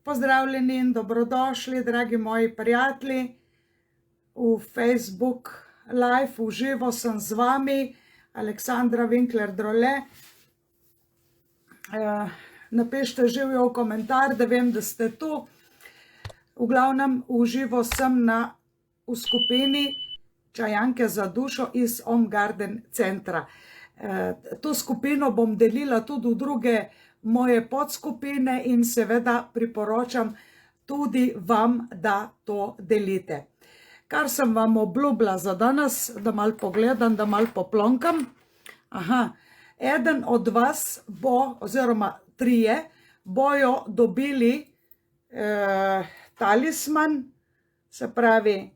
Pozdravljeni in dobrodošli, dragi moji prijatelji, v Facebook Live, v živo sem z vami, Aleksandra Winkler Drole. Napišite živijo v komentar, da vem, da ste tu. V glavnem, v živo sem v skupini Čajanke za dušo iz Om Garden centra. To skupino bom delila tudi v druge moje podskupine in seveda priporočam tudi vam, da to delite. Kar sem vam obljubila za danes, da malo pogledam, da malo poplonkam. Eden od vas bo, oziroma trije, bojo dobili talisman, se pravi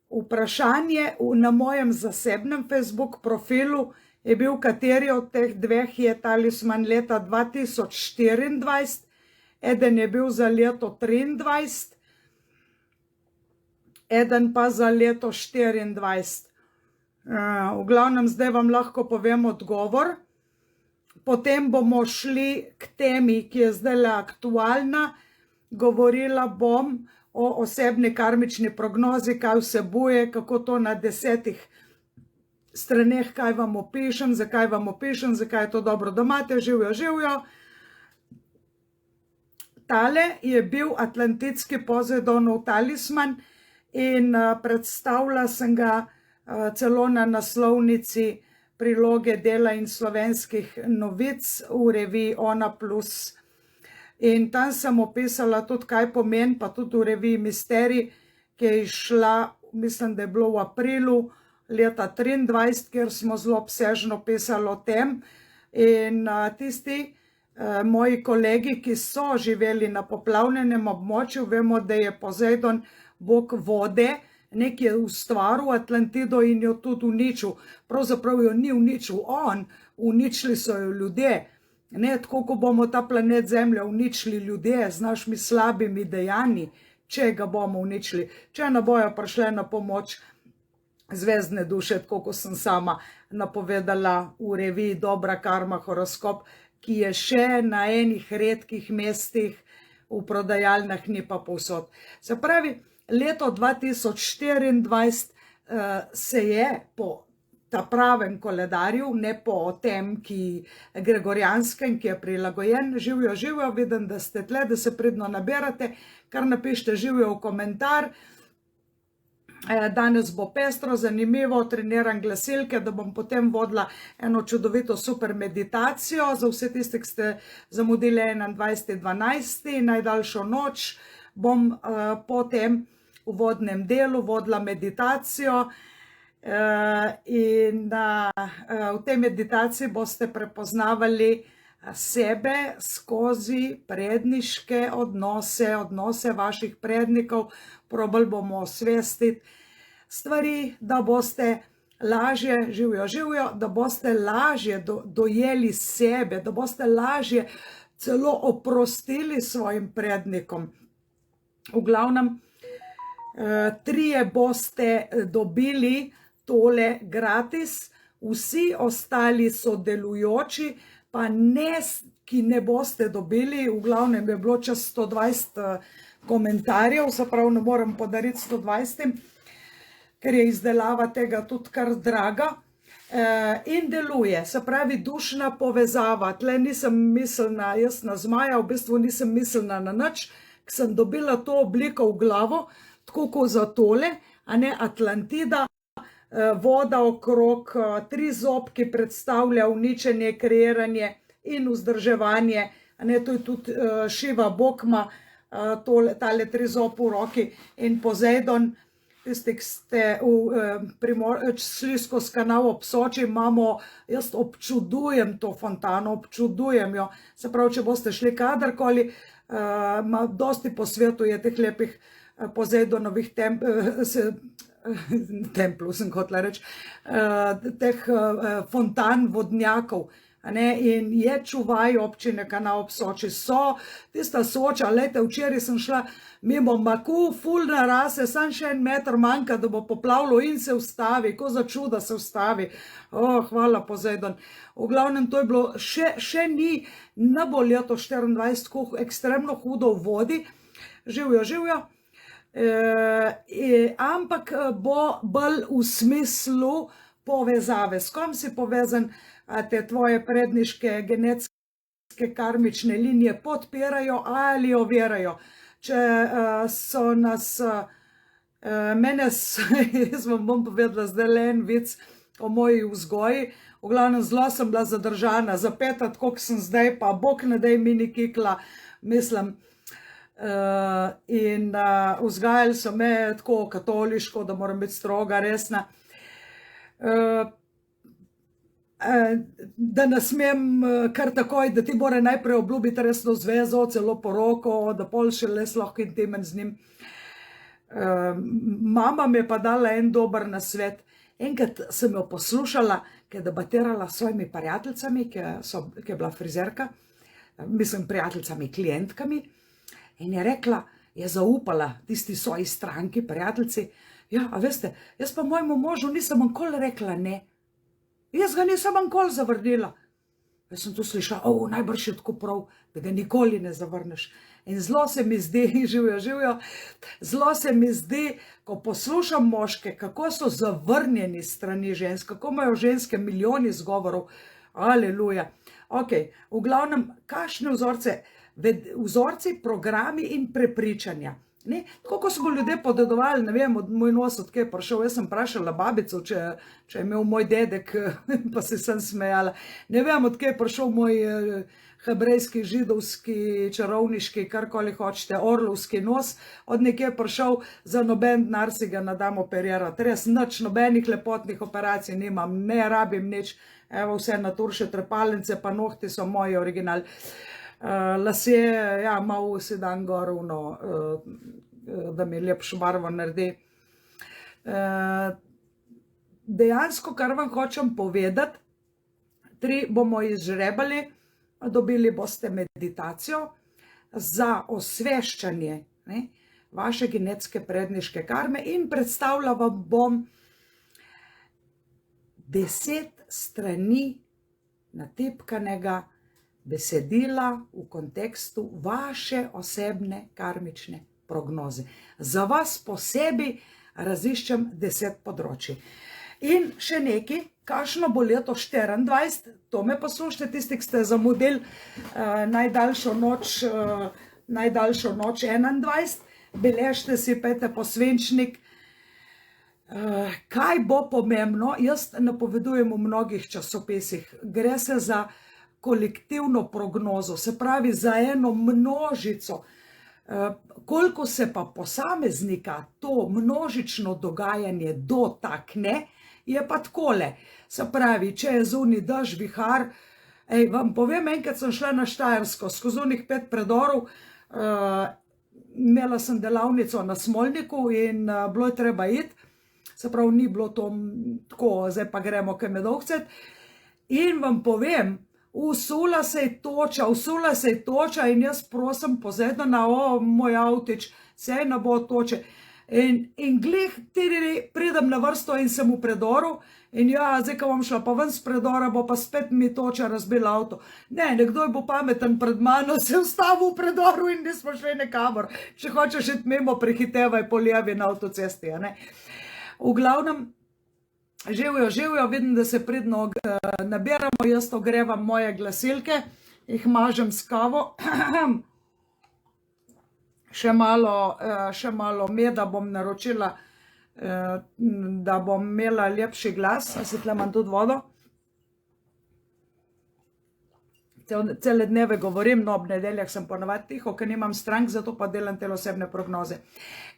vprašanje na mojem zasebnem Facebook profilu je bil, kateri od teh dveh je talisman leta 2024, eden je bil za leto 2023, eden pa za leto 2024. V glavnem, zdaj vam lahko povem odgovor. Potem bomo šli k temi, ki je zdaj aktualna. Govorila bom o osebni karmični prognozi, kaj vsebuje, kako to na 10 straneh, kaj vam opišem, zakaj je to dobro, da imate, živijo. Tale je bil atlantitski Pozejdonov talisman in predstavila sem ga celo na naslovnici priloge Dela in slovenskih novic v reviji Ona Plus. In tam sem opisala tudi, kaj pomeni, pa tudi v reviji Misterij, ki je išla, mislim, da je bilo v aprilu leta 2023, kjer smo zelo obsežno pisali o tem. In tisti moji kolegi, ki so živeli na poplavljenem območju, vemo, da je Pozejdon bog vode, nekaj ustvaril Atlantido in jo tudi uničil. Pravzaprav jo ni uničil on, uničili so jo ljudje. Ne, tako ko bomo ta planet Zemlja uničili ljudje z našimi slabimi dejanji, če ga bomo uničili, če ne bojo prišle na pomoč zvezdne duše, tako ko sem sama napovedala v reviji Dobra karma horoskop, ki je še na enih redkih mestih, v prodajalnah, ni pa povsod. Se pravi, leto 2024 se je po ta pravem koledarju, ne po tem, ki gregorijanskem, ki je prilagojen, živijo, vidim, da ste tle, da se pridno nabirate, kar napišite živijo v komentar. Danes bo pestro, zanimivo, treniram glasilke, da bom potem vodila eno čudovito super meditacijo za vse tiste, ki ste zamudili 21.12. najdaljšo noč, bom po tem uvodnem delu vodila meditacijo in v tej meditaciji boste prepoznavali sebe skozi predniške odnose vaših prednikov. Probali bomo osvestiti stvari, da boste lažje, živijo, da boste lažje dojeli sebe, da boste lažje celo oprostili svojim prednikom. V glavnem, trije boste dobili tole gratis, vsi ostali sodelujoči, pa ne, ki ne boste dobili, v glavnem je bilo čez 120 komentarjev, se pravi, ne morem podariti 120, ker je izdelava tega tudi kar draga in deluje, se pravi, dušna povezava. Tle nisem mislila jaz na zmaja, v bistvu nisem mislila na nič, ker sem dobila to obliko v glavo, tako kot za tole, a ne, Atlantida, voda okrog, trizob, ki predstavlja uničenje, kreiranje in vzdrževanje, a ne, to je tudi Šiva Bokma, tale trizob v roki, in Pozejdon, tisti, ki ste šli skozi kanal ob Soči, imamo, jaz občudujem to fontano, občudujem jo, se pravi, če boste šli kadarkoli, dosti po svetu je teh lepih Pozejdonovih templov, sem hotela reči, teh fontan, vodnjakov, in je čuvaj občine Kanal ob Soči. So tista Soča, lejte, včeraj sem šla mimo Maku, ful narase, sam še 1 meter manjka, da bo poplavilo in se ustavi, ko za čuda se ustavi. Hvala Pozejdon. V glavnem, to je bilo, še ni, ne bo leto 24 ekstremno hudo v vodi, Živijo, živijo. Ampak bo bolj v smislu povezave. S kom si povezan, a te tvoje predniške genetske karmične linije podpirajo ali ovirajo. Če so nas, jaz vam bom povedala zdaj en vic o moji vzgoji. V glavnem zelo sem bila zadržana, zapeta, tako kot sem zdaj, pa bog ne daj mi ni kikla, mislim. In vzgajali so me tako katoliško, da moram biti stroga, resna. Da ne smem kar takoj, da ti mora najprej obljubiti resno zvezo, celo poroko, da pol šele lahko intimen z njim. Mama mi je pa dala en dober nasvet. Enkrat sem jo poslušala, ki je debatirala s svojimi prijateljicami, ki je bila frizerka, mislim prijateljicami, klientkami, in je rekla, je zaupala tisti svoji stranki, prijateljici, ja, a veste, jaz pa mojemu možu nisem nikoli rekla ne. Jaz ga nisem nikoli zavrnila. Jaz sem to slišala, najbrž je tako prav, da ga nikoli ne zavrneš. In zelo se mi zdi, živijo, zelo se mi zdi, ko poslušam moške, kako so zavrnjeni strani žensk, kako imajo ženske milijoni izgovorov, aleluja. Ok, v glavnem, kakšne vzorci, programi in prepričanja. Tako ko smo ljudje podedovali, ne vem, moj nos odkje je prišel, jaz sem vprašala babico, če je imel moj dedek, pa se sem smejala. Ne vem, odkje je prišel moj hebrejski, židovski, čarovniški, karkoli hočete, orlovski nos, od nekje je prišel, za noben denar si ga ne dam operirati. Res nič, nobenih lepotnih operacij nimam, ne rabim nič, evo vse naturše trepalnice, pa nohti so moji original. Lasje, ja, malo si dan gor, da mi lepšo barvo naredi. Dejansko, kar vam hočem povedati, 3 bomo izžrebali, dobili boste meditacijo za osveščanje vaše genetske predniške karme in predstavila vam bom 10 strani natipkanega besedila v kontekstu vaše osebne karmične prognoze. Za vas posebej raziščem 10 področji. In še nekaj, kakšno bo leto 24, to me poslušajte, tisti, ki ste zamudili najdaljšo noč 21, beležite si, pejte po svinčnik. Kaj bo pomembno, jaz napovedujem v mnogih časopisih, gre se za kolektivno prognozo, se pravi za eno množico. Koliko se pa posameznika to množično dogajanje dotakne, je pa takole. Se pravi, če je zunaj dež, vihar, vam povem, enkrat sem šla na Štajersko, skozi unih 5 predorov, imela sem delavnico na Smolniku in bilo je treba iti, se pravi, ni bilo to tako, zdaj pa gremo kaj medovcet, in vam povem, usula se je toča in jaz prosim pozedena, moj avtič, sej ne bo toče. In glih pridem na vrsto in sem v predoru in ja, zdaj, ko bom šla pa ven s predora, bo pa spet mi toča razbila avto. Ne, nekdo je bo pameten pred mano, se ustavil v predoru in nismo šli nekamor. Če hočeš iti mimo, prehitevaj po levi na avtocesti. V glavnem, živijo, vidim, da se pridno nabiramo, jaz ogrevam moje glasilke, jih mažem s kavo, še malo meda bom naročila, da bom imela lepši glas, a si tle imam tudi vodo. Cele dneve govorim, no ob nedeljah sem ponavadi tiho, ker nimam strank, zato pa delam te osebne prognoze.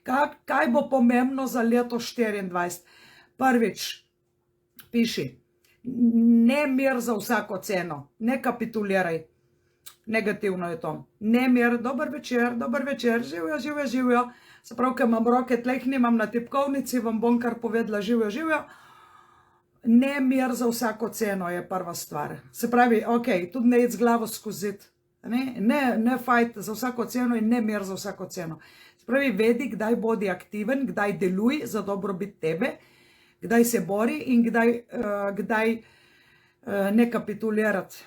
Kaj bo pomembno za leto 24? Prvič, piši, ne mir za vsako ceno, ne kapituliraj, negativno je to. Ne mir, dober večer, živijo. Se pravi, ker imam roke tleh, nimam na tipkovnici, vam bom kar povedala, živijo. Ne mir za vsako ceno je prva stvar. Se pravi, ok, tudi ne iti z glavo skozi zid. Ne fajt za vsako ceno in ne mir za vsako ceno. Se pravi, vedi, kdaj bodi aktiven, kdaj deluj za dobrobit tebe, kdaj se bori in kdaj ne kapitulirati.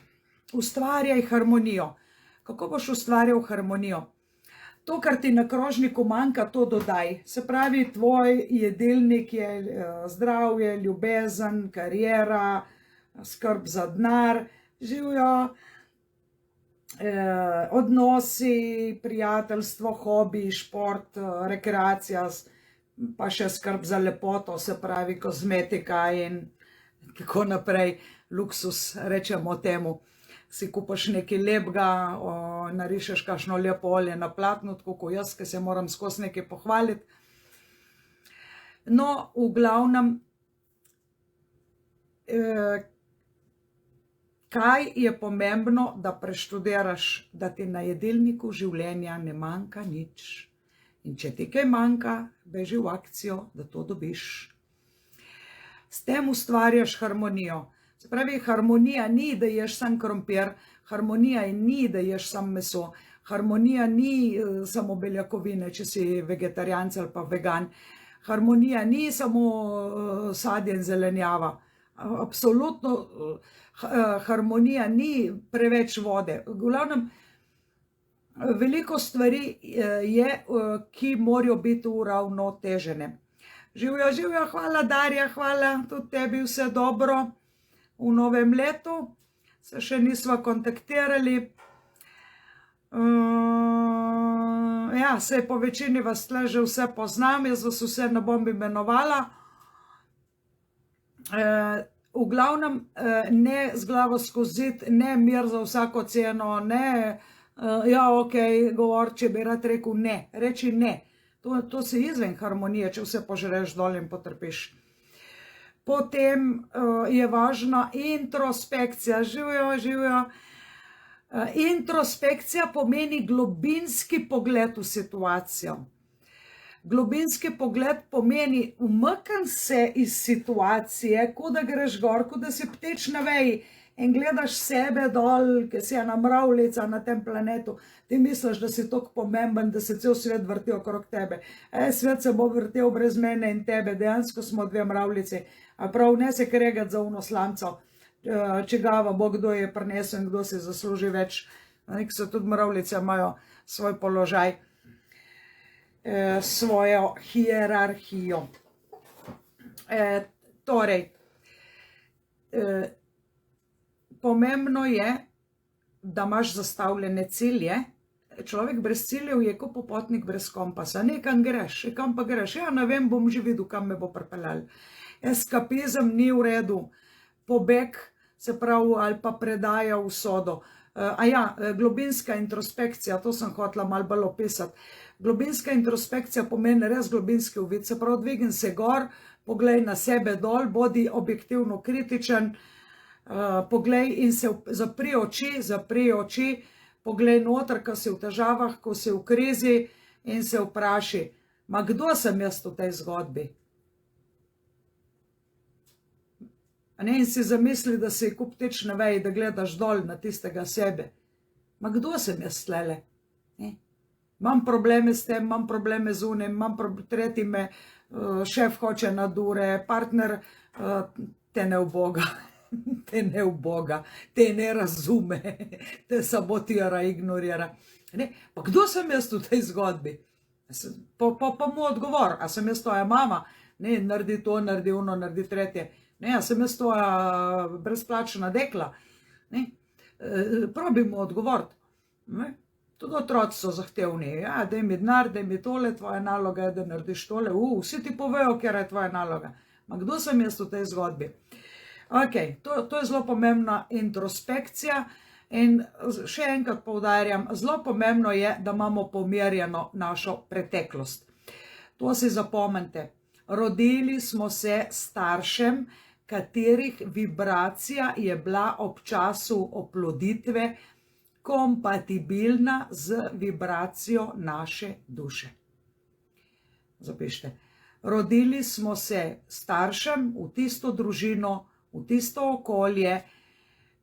Ustvarjaj harmonijo. Kako boš ustvarjal harmonijo? To, kar ti na krožniku manjka, to dodaj. Se pravi, tvoj jedilnik je zdravje, ljubezen, kariera, skrb za denar, živijo odnosi, prijateljstvo, hobi, šport, rekreacija, pa še skrb za lepoto, se pravi kozmetika in tako naprej, luksus, rečemo temu. Si kupaš nekaj lepega, narišeš kakšno lepo olje na platnu, tako kot jaz, ki se moram skozi nekaj pohvaliti. No, v glavnem, kaj je pomembno, da preštudiraš, da ti na jedilniku življenja ne manjka nič. In če ti kaj manjka, beži v akcijo, da to dobiš. S tem ustvarjaš harmonijo. Se pravi, harmonija ni, da ješ sam krompir, harmonija ni, da ješ sam meso, harmonija ni samo beljakovine, če si vegetarijanec ali pa vegan, harmonija ni samo sadje in zelenjava, absolutno harmonija ni preveč vode. V glavnem, veliko stvari je, ki morajo biti uravnotežene. Živijo, živijo, hvala Darja, hvala tudi tebi, vse dobro v novem letu, se še nisva kontaktirali. Ja, saj po večini vas tle že vse poznam, jaz vas vse ne bom imenovala. V glavnem, ne z glavo skozi zid, ne mir za vsako ceno, ne, ja, ok, govor, če bi rad rekel ne, reči ne. To si izven harmonije, če vse požreš dol in potrpiš. Potem je važna introspekcija, živijo. Introspekcija pomeni globinski pogled v situacijo. Globinski pogled pomeni umakni se iz situacije, kot da greš gor, kot da si ptič na veji in gledaš sebe dol, ki si ena mravljica na tem planetu. Ti misliš, da si toliko pomemben, da se cel svet vrti okrog tebe. Svet se bo vrtel brez mene in tebe, dejansko smo dve mravljici. A prav, ne se kregati za uno slamco, čigava bo kdo je prinesel in kdo si zasluži več. Nek so tudi mravljice, imajo svoj položaj, svojo hierarhijo. Torej, pomembno je, da imaš zastavljene cilje. Človek brez ciljev je kot popotnik brez kompasa. Nekam greš, kam pa greš? Ja, ne vem, bom že videl, kam me bo pripeljal. Eskapizem ni v redu. Pobeg, se pravi, ali pa predaja usodo. Globinska introspekcija, to sem hotela malo bolj opisati. Globinska introspekcija pomeni res globinski uvid, se pravi, dvigni se gor, poglej na sebe dol, bodi objektivno kritičen, poglej in se zapri oči, poglej noter, ko si v težavah, ko si v krizi in se vpraši, ma kdo sem jaz v tej zgodbi? In si zamisli, da si kot ptič na veji, da gledaš dol na tistega sebe. Ma kdo sem jaz tlele? Imam probleme s tem, imam probleme z unim, tretji me šef hoče nadure, partner te ne uboga, te ne razume, te sabotira, ignorira. Pa kdo sem jaz v tej zgodbi? Pa mu odgovor, a sem jaz tvoja mama? Ne, naredi to, naredi ono, naredi tretje. Ne, a sem jaz tvoja brezplačna dekla. Probi mu odgovoriti. Tudi otroci so zahtevni. Ja, daj mi denar, daj mi tole, tvoja naloga je, da narediš tole. Vsi ti povejo, kjer je tvoja naloga. Ma kdo sem jaz v tej zgodbi? Ok, to je zelo pomembna introspekcija in še enkrat poudarjam, zelo pomembno je, da imamo pomirjeno našo preteklost. To si zapomnite. Rodili smo se staršem, katerih vibracija je bila ob času oploditve kompatibilna z vibracijo naše duše. Zapišite. Rodili smo se staršem v tisto družino, v tisto okolje,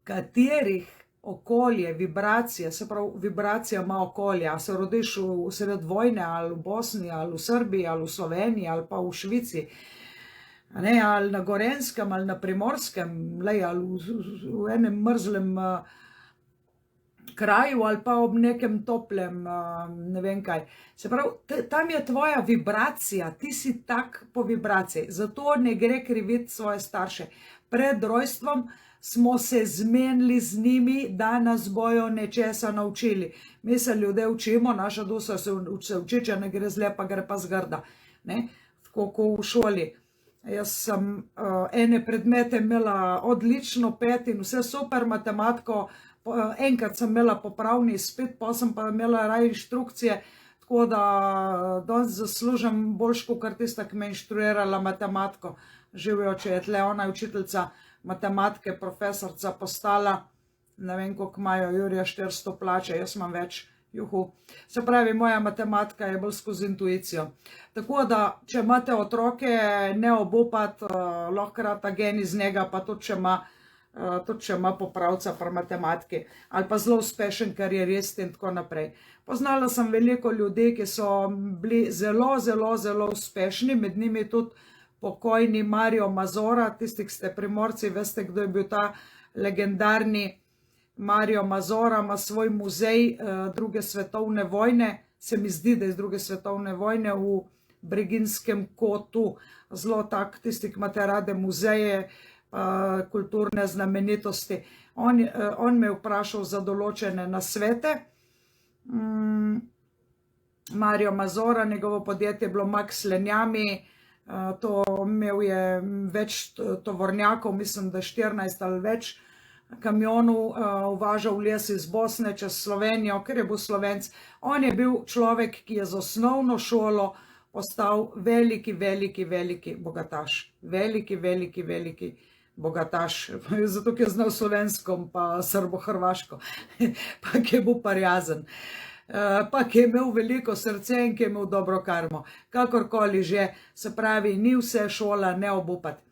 katerih okolje, vibracije, se pravi, vibracija ima okolje, a se rodiš v sred vojne, ali v Bosni, ali v Srbiji, ali v Sloveniji, ali pa v Švici, ali na Gorenskem, ali na Primorskem, ali v enem mrzlem kraju ali pa ob nekem toplem, ne vem kaj. Se pravi, tam je tvoja vibracija, ti si tak po vibraciji, zato ne gre kriviti svoje starše. Pred rojstvom smo se zmenili z njimi, da nas bojo nečesa naučili. Mi se ljudje učimo, naša duša se uči, če ne gre zle, pa gre pa zgrda. Ne? Tako kot v šoli. Jaz sem ene predmete imela odlično 5 in vse super, matematiko, enkrat sem imela popravni izpit, pa sem pa imela raj inštrukcije, tako da danes zaslužim boljš, kot tista, ki me inštruirala matematiko. Živijo, če je tle, ona je učiteljica matematike, profesorca postala, ne vem, koliko imajo Jurija 400 plače, jaz imam več, juhu. Se pravi, moja matematika je bolj skozi intuicijo. Tako da, če imate otroke, ne obupati, lahko rata gen iz njega, pa tudi če ima popravca pri matematiki, ali pa zelo uspešen karierist in tako naprej. Poznala sem veliko ljudi, ki so bili zelo, zelo, zelo uspešni, med njimi tudi pokojni Mario Mazora, tisti, ki ste Primorci, veste, kdo je bil ta legendarni Mario Mazora, ima svoj muzej druge svetovne vojne, se mi zdi, da je iz druge svetovne vojne v Breginjskem kotu, zelo tak, tisti, ki imate rade muzeje, kulturne znamenitosti. On me je vprašal za določene nasvete. Mario Mazora, njegovo podjetje je bilo Max Lenjami, to imel je več tovornjakov, mislim, da 14 ali več kamionov uvažal les iz Bosne čez Slovenijo, ker je bil Slovenc. On je bil človek, ki je z osnovno šolo postal veliki, veliki, veliki bogataš. Veliki, veliki, veliki bogataš. Zato, ker je znal slovenskom pa srbo-hrvaško, pa ki je bil parjazen. Pa ki je imel veliko srce in ki je imel dobro karmo. Kakorkoli že, se pravi, ni vse šola, ne obupati.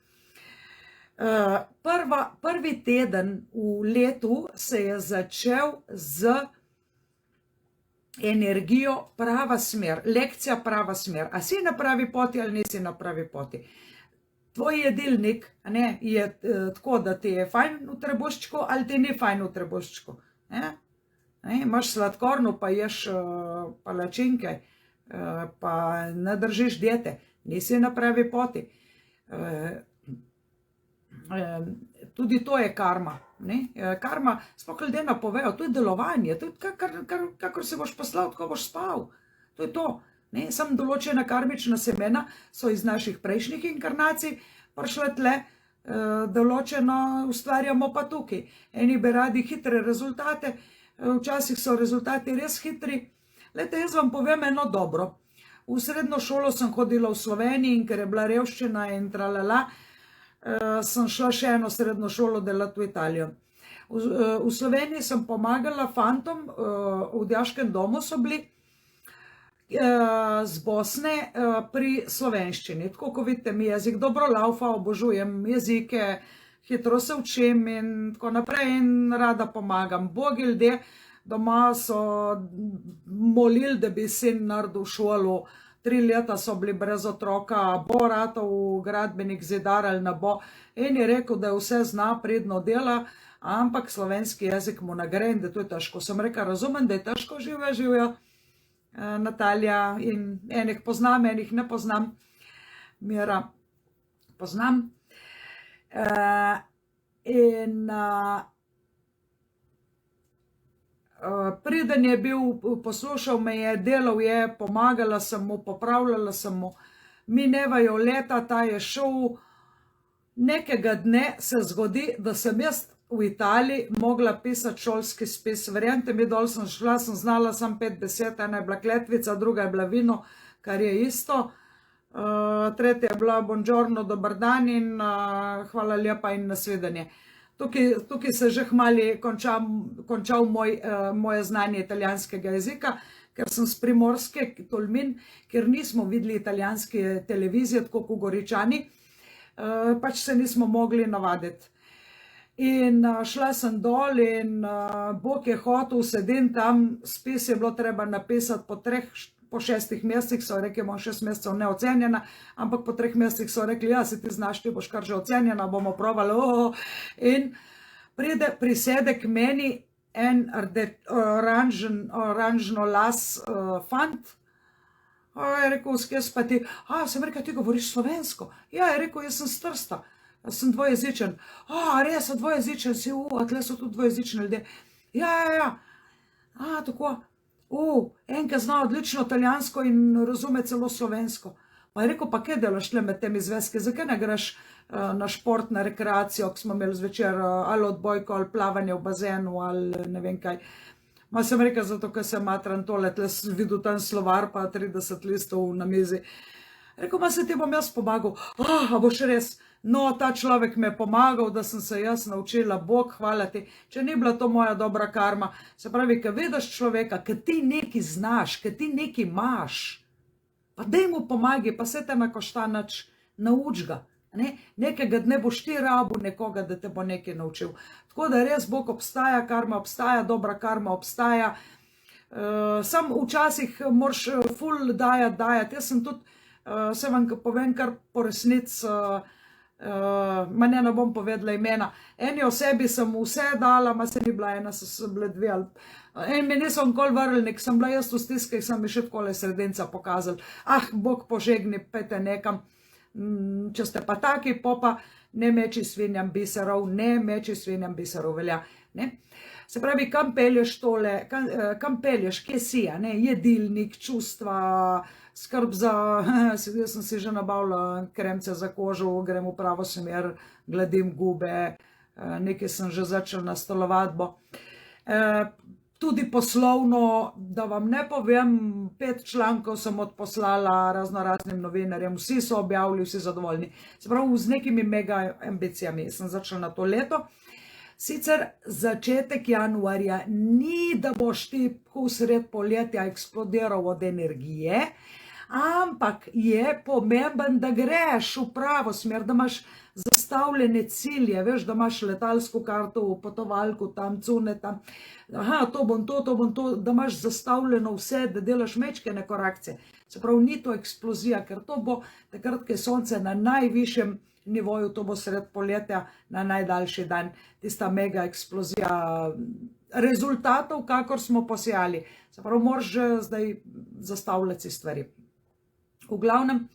Prvi teden v letu se je začel z energijo prava smer, lekcija prava smer. A si na pravi poti ali nisi na pravi poti? Tvoj jedilnik je tako, da ti je fajn v trebuščku ali ti ni fajn v trebuščku. Imaš sladkorno, pa ješ palačinke, pa ne držiš diete, nisi na pravi poti. Tudi to je karma. Karma, sploh ljudje napovejo, to je delovanje, to je kakor se boš poslal, tako boš spal. To je to. Samo določena karmična semena so iz naših prejšnjih inkarnacij prišle tle, določeno ustvarjamo pa tukaj. Eni bi radi hitre rezultate, včasih so rezultati res hitri. Glejte, jaz vam povem eno dobro. V srednjo šolo sem hodila v Sloveniji in ker je bila revščina in tralala, sem šla še eno srednjo šolo delati v Italijo. V Sloveniji sem pomagala fantom, v dijaškem domu so bili, z Bosne pri slovenščini. Tako, ko vidite, mi jezik dobro laufa, obožujem jezike, hitro se učim in tako naprej in rada pomagam. Bogi ljudje doma so molili, da bi sin naredil šolo. 3 leta so bili brez otroka, bo ratov gradbenik zidar ali ne bo. In je rekel, da je vse zna, pridno dela, ampak slovenski jezik mu ne gre in da to je težko. Sem rekel, razumem, da je težko, živijo. Natalija in enih poznam, enih ne poznam. Mira poznam. Preden je bil, poslušal me je, delal je, pomagala sem mu, popravljala sem mu. Minevajo leta, ta je šel. Nekega dne se zgodi, da sem jaz v Italiji mogla pisati šolski spis. Verjemite mi, dol sem šla, sem znala samo 5 besed, ena je bila kletvica, druga je bila vino, kar je isto. Tretja je bila buongiorno, dober dan in hvala lepa in nasvidenje. Tukaj se že hmali končal moje znanje italijanskega jezika, ker sem z Primorske, Tolmin, ker nismo videli italijanske televizije, tako kot Goričani, pač se nismo mogli navaditi. In šla sem dol in Bog je hotel, sedim tam, spis je bilo treba napisati po 6 mesecih, so rekli, bom 6 mesecev neocenjena, ampak po 3 mesecih so rekli, ja, si ti znaš, ti boš kar že ocenjena, bomo probali. In prisede k meni en oranžno las fant. Je rekel, skjes pa ti, sem rekel, ti govoriš slovensko. Ja, je rekel, jaz sem s Trsta, sem dvojezičen. Res, dvojezičen si, tle so tudi dvojezični ljudje. Ja. Tako, enke zna odlično italijansko in razume celo slovensko. Pa je rekel, pa kaj delaš tle med temi zvezke, zakaj ne greš na šport, na rekreacijo, ko smo imeli zvečer ali odbojko, ali plavanje v bazenu, ali ne vem kaj. Ma sem rekel, zato, ker sem matran tole, tle sem videl ten slovar, pa 30 listov na mizi. Rekel, ma se ti bom jaz pomagal. A boš res? No, ta človek me je pomagal, da sem se jaz naučila, Bog, hvala ti. Če ni bila to moja dobra karma, se pravi, ker vidiš človeka, ker ti nekaj znaš, ker ti nekaj imaš, pa daj mu pomagi, pa se te ne košta nič, nauč ga. Nekega dne boš ti rabil nekoga, da te bo nekaj naučil. Tako da res Bog obstaja, karma obstaja, dobra karma obstaja. Sam včasih moraš ful dajati. Jaz sem tudi, se vam povem kar po resnici, ne bom povedala imena. Eni osebi sem vse dala, ma se ni bila ena, so bile dve. En mi niso nikoli vrli, sem bila jaz v stiskih, sem mi še takole sredinca pokazal. Bog požegni, pete nekam. Če ste pa taki, pa ne meči svinjam biserov, velja. Se pravi, kam pelješ tole, kam pelješ, kje si, jedilnik, čustva, skrb za, jaz sem si že nabavila kremce za kožo, grem v pravo smer, gladim gube, nekaj sem že začela na stolovadbo. Tudi poslovno, da vam ne povem, 5 člankov sem odposlala raznoraznim novinarjem, vsi so objavili, vsi zadovoljni. Se pravi, z nekimi mega ambicijami sem začela na to leto. Sicer začetek januarja ni, da boš ti sred poletja eksplodiral od energije, ampak je pomemben, da greš v pravo smer, da imaš zastavljene cilje, veš, da imaš letalsko karto, potovalko, tam cune, tam, to bom to, da imaš zastavljeno vse, da delaš mečkene korakcije. Se pravi, ni to eksplozija, ker to bo takrat, ko je sonce na najvišjem nivoju, to bo sred poletja na najdaljši dan, tista mega eksplozija rezultatov, kakor smo posejali. Se pravi, moraš že zdaj zastavljati si stvari. V glavnem,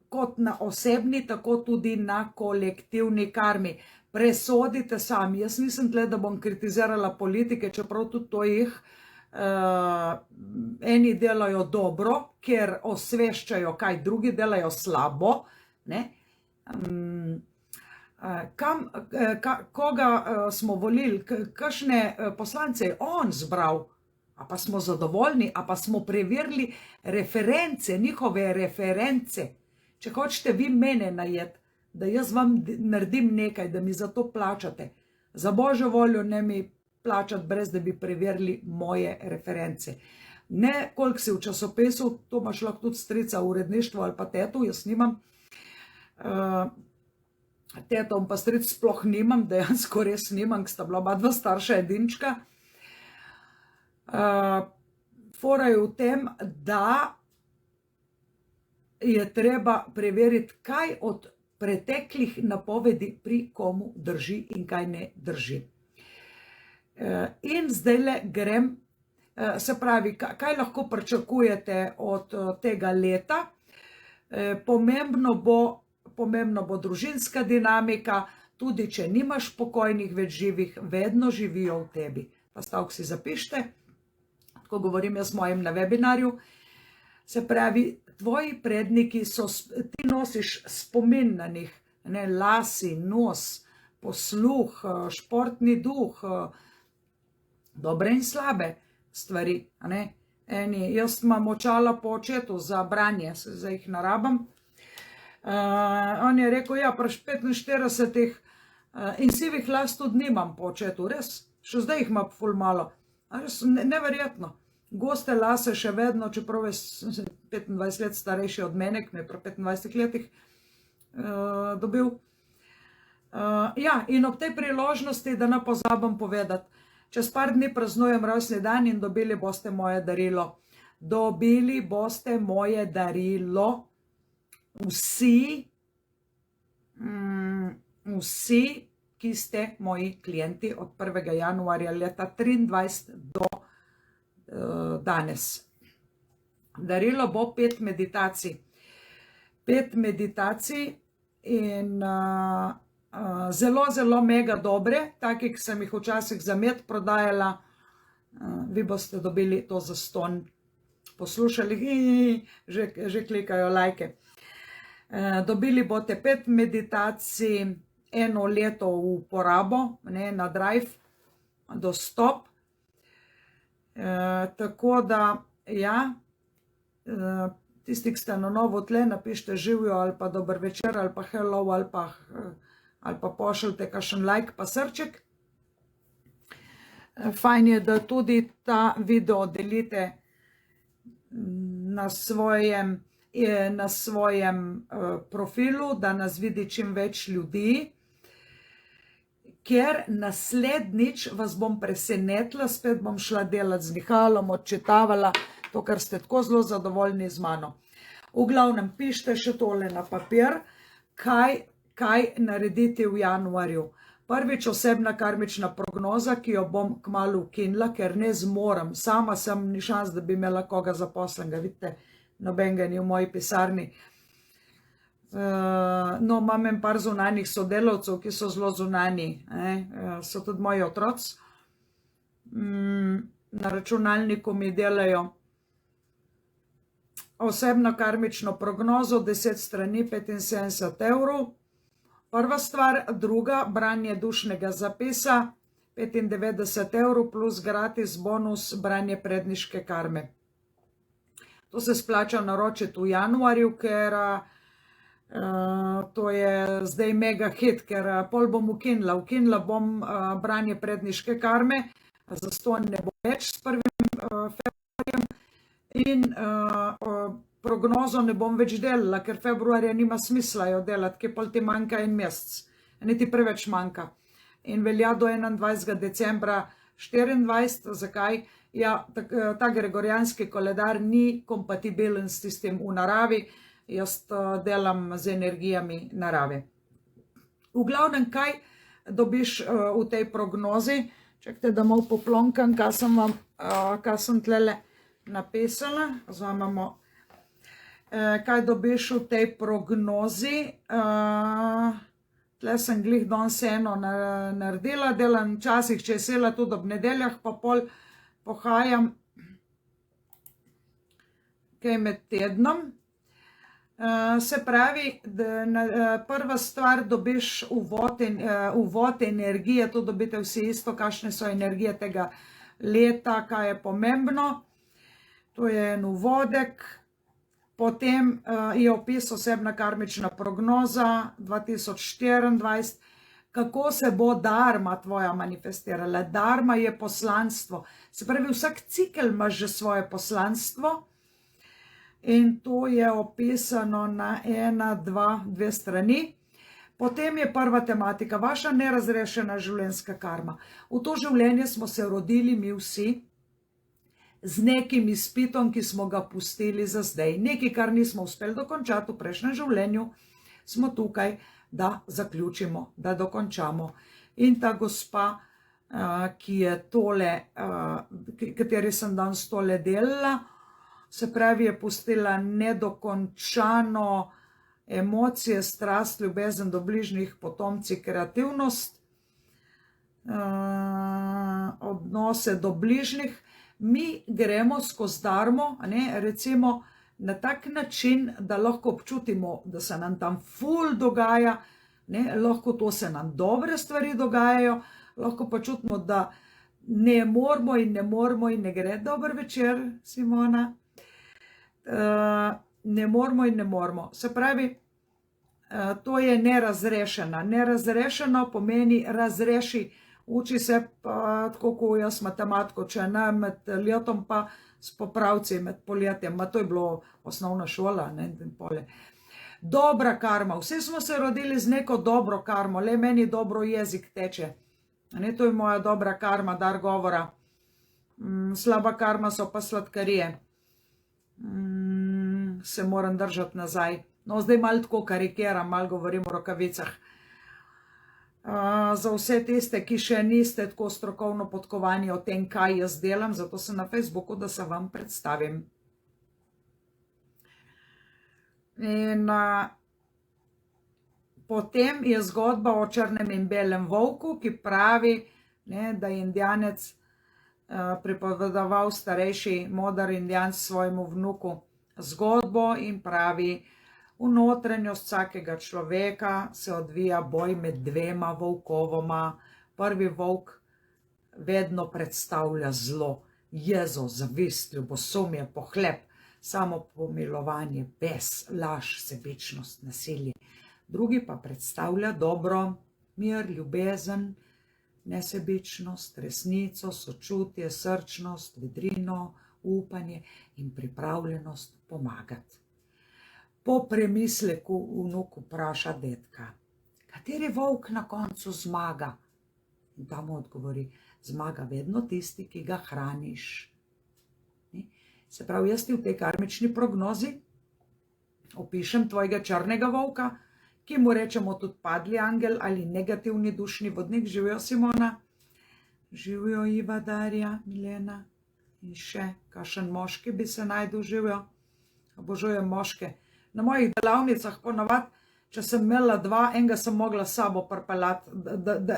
kot na osebni, tako tudi na kolektivni karmi. Presodite sami. Jaz nisem tle, da bom kritizirala politike, čeprav tudi to jih eni delajo dobro, ker osveščajo, kaj drugi delajo slabo. Koga smo volili, kakšne poslance je on zbral, a pa smo zadovoljni, a pa smo preverili reference, njihove reference. Če hočete vi mene najeti, da jaz vam naredim nekaj, da mi za to plačate, za božjo voljo ne mi plačati, brez da bi preverili moje reference. Ne, koliko si v časopisu, to imaš lahko tudi strica v uredništvu ali pa tetu, jaz nimam. Tetom pa stric sploh nimam, dejansko res nimam, ker sta bila oba dva starša edinčka. Fora je v tem, da je treba preveriti, kaj od preteklih napovedi pri komu drži in kaj ne drži. In zdajle grem, se pravi, kaj lahko pričakujete od tega leta. Pomembno bo družinska dinamika, tudi če nimaš pokojnih več živih, vedno živijo v tebi. Pa stavek si zapište, tako govorim jaz mojim na webinarju. Se pravi, tvoji predniki so, ti nosiš spomin na njih, lasi, nos, posluh, športni duh, dobre in slabe stvari. Jaz imam očala po očetu za branje, zdaj jih ne rabim. On je rekel, ja, pri 45 in sivih las tudi nimam po očetu, res, še zdaj jih ima ful malo. Res, neverjetno. Goste lase še vedno, čeprav je 25 let starejši od mene, ki me je pri 25 letih dobil. Ja, in ob tej priložnosti, da ne pozabim povedati, čez par dni praznujem rojstni dan in dobili boste moje darilo. Dobili boste moje darilo vsi, ki ste moji klienti od 1. januarja leta 2023 do danes. Darilo bo 5 meditacij. 5 meditacij in zelo mega dobre, taki, ki sem jih včasih za med prodajala. Vi boste dobili to zastonj. Poslušali, že klikajo lajke. Dobili boste 5 meditacij, 1 leto v uporabo, na drive, dostop. Tako da, ja, tisti, ki ste na novo tle, napišite živijo ali pa dober večer ali pa hello ali pa pošljite kakšen like pa srček. Fajn je, da tudi ta video delite na svojem profilu, da nas vidi čim več ljudi, ker naslednjič vas bom presenetila, spet bom šla delati z Mihalom, odčitavala to, kar ste tako zelo zadovoljni z mano. V glavnem, pišite še tole na papir, kaj narediti v januarju. Prvič, osebna karmična prognoza, ki jo bom kmalu ukinila, ker ne zmorem. Sama sem, ni šans, da bi imela koga zaposlenega. Vidite, nobenega ni v moji pisarni. No, imam en par zunanjih sodelavcev, ki so zelo zunanji. So tudi moji otroci. Na računalniku mi delajo osebno karmično prognozo, 10 strani, 75 evrov. Prva stvar, druga, branje dušnega zapisa, 95 evrov plus gratis bonus branje predniške karme. To se splača naročiti v januarju, ker to je zdaj mega hit, ker pol bom ukinila. Ukinila bom branje predniške karme, zastonj ne bo več s 1. februarjem in prognozo ne bom več delala, ker februarja nima smisla jo delati, ker pol ti manjka en mesec, niti preveč manjka. In velja do 21. decembra 24. Zakaj? Ja, ta gregorijanski koledar ni kompatibilen s tistim v naravi, jaz delam z energijami narave. V glavnem, kaj dobiš v tej prognozi? Čakajte, da malo poplonkam, kaj sem tlele napisala. Vzamemo. Kaj dobiš v tej prognozi? Tle sem glih danes eno naredila, delam časih, če je sela tudi ob nedeljah, pa pol pohajam kaj med tednom. Se pravi, prva stvar dobiš uvod energije, to dobite vsi isto, kakšne so energije tega leta, kaj je pomembno. To je en uvodek. Potem je opis osebna karmična prognoza 2024, kako se bo dharma tvoja manifestirala. Dharma je poslanstvo. Se pravi, vsak cikel ima že svoje poslanstvo in to je opisano na 2 strani. Potem je prva tematika, vaša nerazrešena življenjska karma. V to življenje smo se rodili mi vsi, z nekim izpitom, ki smo ga pustili za zdaj. Nekaj, kar nismo uspeli dokončati v prejšnjem življenju, smo tukaj, da zaključimo, da dokončamo. In ta gospa, ki je tole, kateri sem danes tole delala, se pravi, je pustila nedokončano emocije, strast, ljubezen do bližnjih, potomci, kreativnost, odnose do bližnjih. Mi gremo skozi dharmo, recimo na tak način, da lahko občutimo, da se nam tam ful dogaja, lahko to se nam dobre stvari dogajajo, lahko pa čutimo, da ne moramo in ne gre. Dober večer, Simona. Ne moramo. Se pravi, to je nerazrešena. Nerazrešeno pomeni razreši. Uči se pa tako, ko jaz matematiko, če ne med letom pa s popravci med poletjem. To je bilo osnovna šola. Dobra karma. Vsi smo se rodili z neko dobro karmo, le meni dobro jezik teče. To je moja dobra karma, dar govora. Slaba karma so pa sladkarije. Se moram držati nazaj. No, zdaj malo tako karikiram, malo govorim o rokavicah. za vse tiste, ki še niste tako strokovno podkovani o tem, kaj jaz delam, zato sem na Facebooku, da se vam predstavim. In potem je zgodba o črnem in belem volku, ki pravi, da je indijanec pripovedoval starejši modar indijanc svojemu vnuku zgodbo in pravi, v notranjost vsakega človeka se odvija boj med dvema volkovoma. Prvi volk vedno predstavlja zlo, jezo, zavist, ljubosumje, pohlep, samopomilovanje, bes, laž, sebičnost, nasilje. Drugi pa predstavlja dobro, mir, ljubezen, nesebičnost, resnico, sočutje, srčnost, vedrino, upanje in pripravljenost pomagati. Po premisleku vnuk vpraša dedka, kateri volk na koncu zmaga? In ta mu odgovori, zmaga vedno tisti, ki ga hraniš. Se pravi, jaz ti v tej karmični prognozi opišem tvojega črnega volka, ki mu rečemo tudi padli angel ali negativni dušni vodnik. Živijo Simona, živijo Iva, Darja, Milena in še kakšen moški bi se najdel, živijo. Obožujem moške. Na mojih delavnicah ponavad, če sem imela dva, enega sem mogla s sabo pripeljati,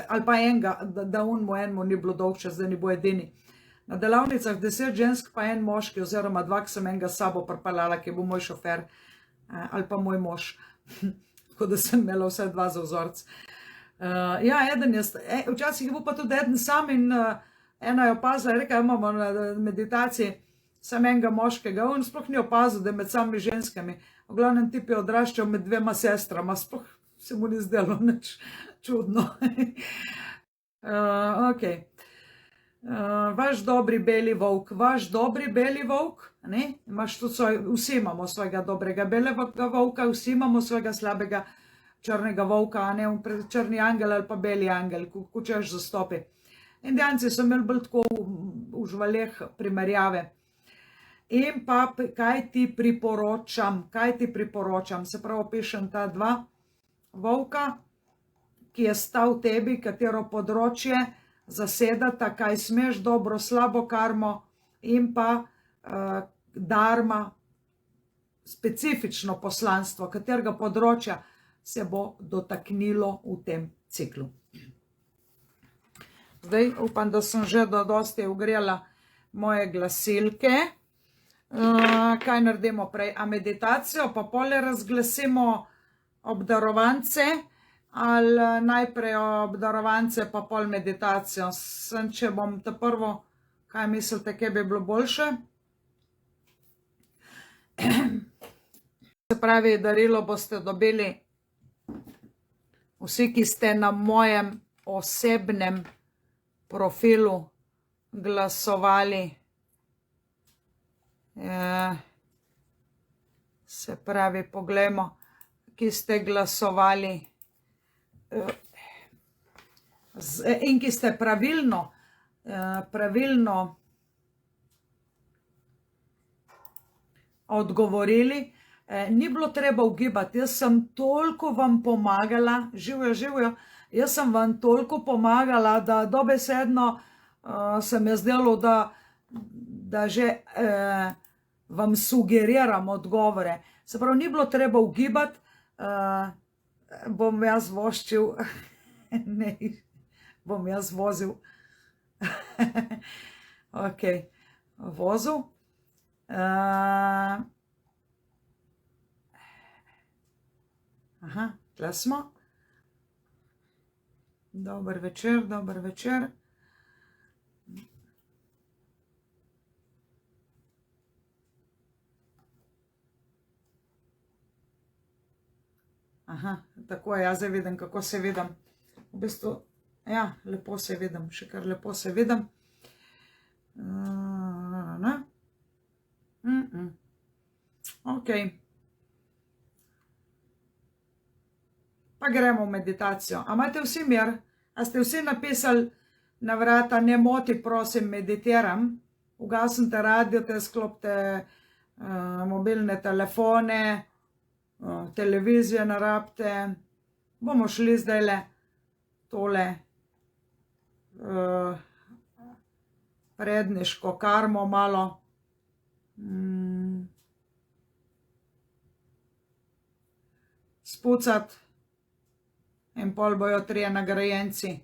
ali pa enega, da enemu ni bilo dolgče, zdaj ni bo edini. Na delavnicah 10 žensk pa en moški, oziroma dva, ki sem enega s sabo pripeljala, ki bo moj šofer ali pa moj mož. Tako da sem imela vse dva za vzorc. Ja, eden je, včasih je bil pa tudi eden sam in ena je opazila, reka, imamo na meditaciji sam enega moškega, on sploh ni opazil, da je med samimi ženskami. V glavnem tip je odraščal med dvema sestrama, sploh se mu ni zdelo nič čudno. Ok. Vaš dobri beli volk, imaš tudi vsi imamo svojega dobrega belega volka, vsi imamo svojega slabega črnega volka, črni angel ali pa beli angel, ko češ zastopi. Indijanci so imeli bolj tako v žvaleh primerjave. In pa kaj ti priporočam, se pravi opišem ta dva volka, ki je stal tebi, katero področje zasedata, kaj smeš, dobro, slabo karmo in pa dharma, specifično poslanstvo, katerega področja se bo dotaknilo v tem ciklu. Zdaj upam, da sem že dosti ugrela moje glasilke. Kaj naredimo prej? A meditacijo, pa pole razglasimo obdarovance, ali najprej obdarovance, pa pol meditacijo. Sem, če bom ta prvo, kaj mislite, kaj bi bilo boljše? Se pravi, darilo boste dobili vsi, ki ste na mojem osebnem profilu glasovali. Se pravi, poglejmo, ki ste glasovali in ki ste pravilno odgovorili. Ni bilo treba ugibati, jaz sem toliko vam pomagala, živijo, jaz sem vam toliko pomagala, da dobesedno se mi je zdelo, da že vam sugeriram odgovore. Se pravi, ni bilo treba ugibati, bom jaz voščil, ne, bom jaz vozil, ok, vozil. Aha, tle smo. Dober večer, dober večer. Aha, tako je, jaz zdaj vidim, kako se vidim. V bistvu, ja, lepo se vidim, še kar lepo se vidim. Ok. Pa gremo v meditacijo. A imate vsi mir? A ste vsi napisali na vrata, ne moti, prosim, meditiram? Ugasnite radio, te sklopite mobilne telefone, televizije ne rabite. Bomo šli zdajle tole predniško karmo malo. Spucati in pol bojo trije nagrajenci.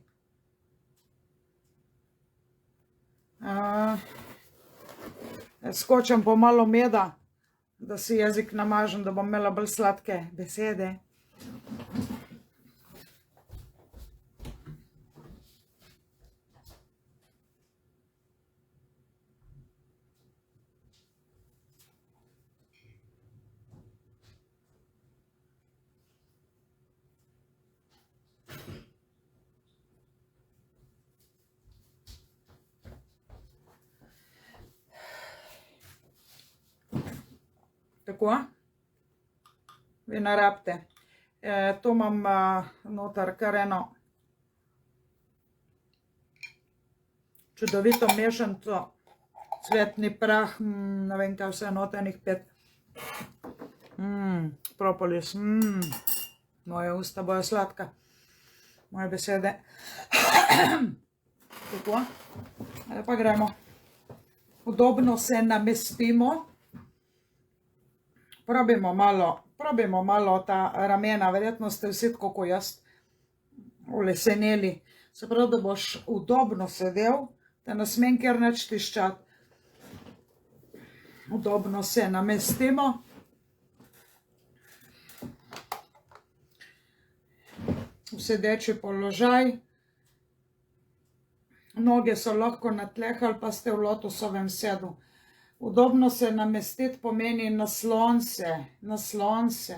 Skočim po malo meda, da si jezik namažem, da bom imela bolj sladke besede. Tako, vi ne rabite. To imam noter kar eno čudovito mešanico, cvetni prah, ne vem kaj vse noter, enih 5. Propolis, moje usta bojo sladka, moje besede. Tako, pa gremo. Udobno se namestimo. Probimo malo ta ramena, verjetno ste vsi tako kot jaz oleseneli. Se pravi, da boš udobno sedel, da ne smem kjer nič tiščati. Udobno se namestimo. V sedeči položaj. Noge so lahko na tleh ali pa ste v lotusovem sedu. Udobno se namestiti pomeni naslon se,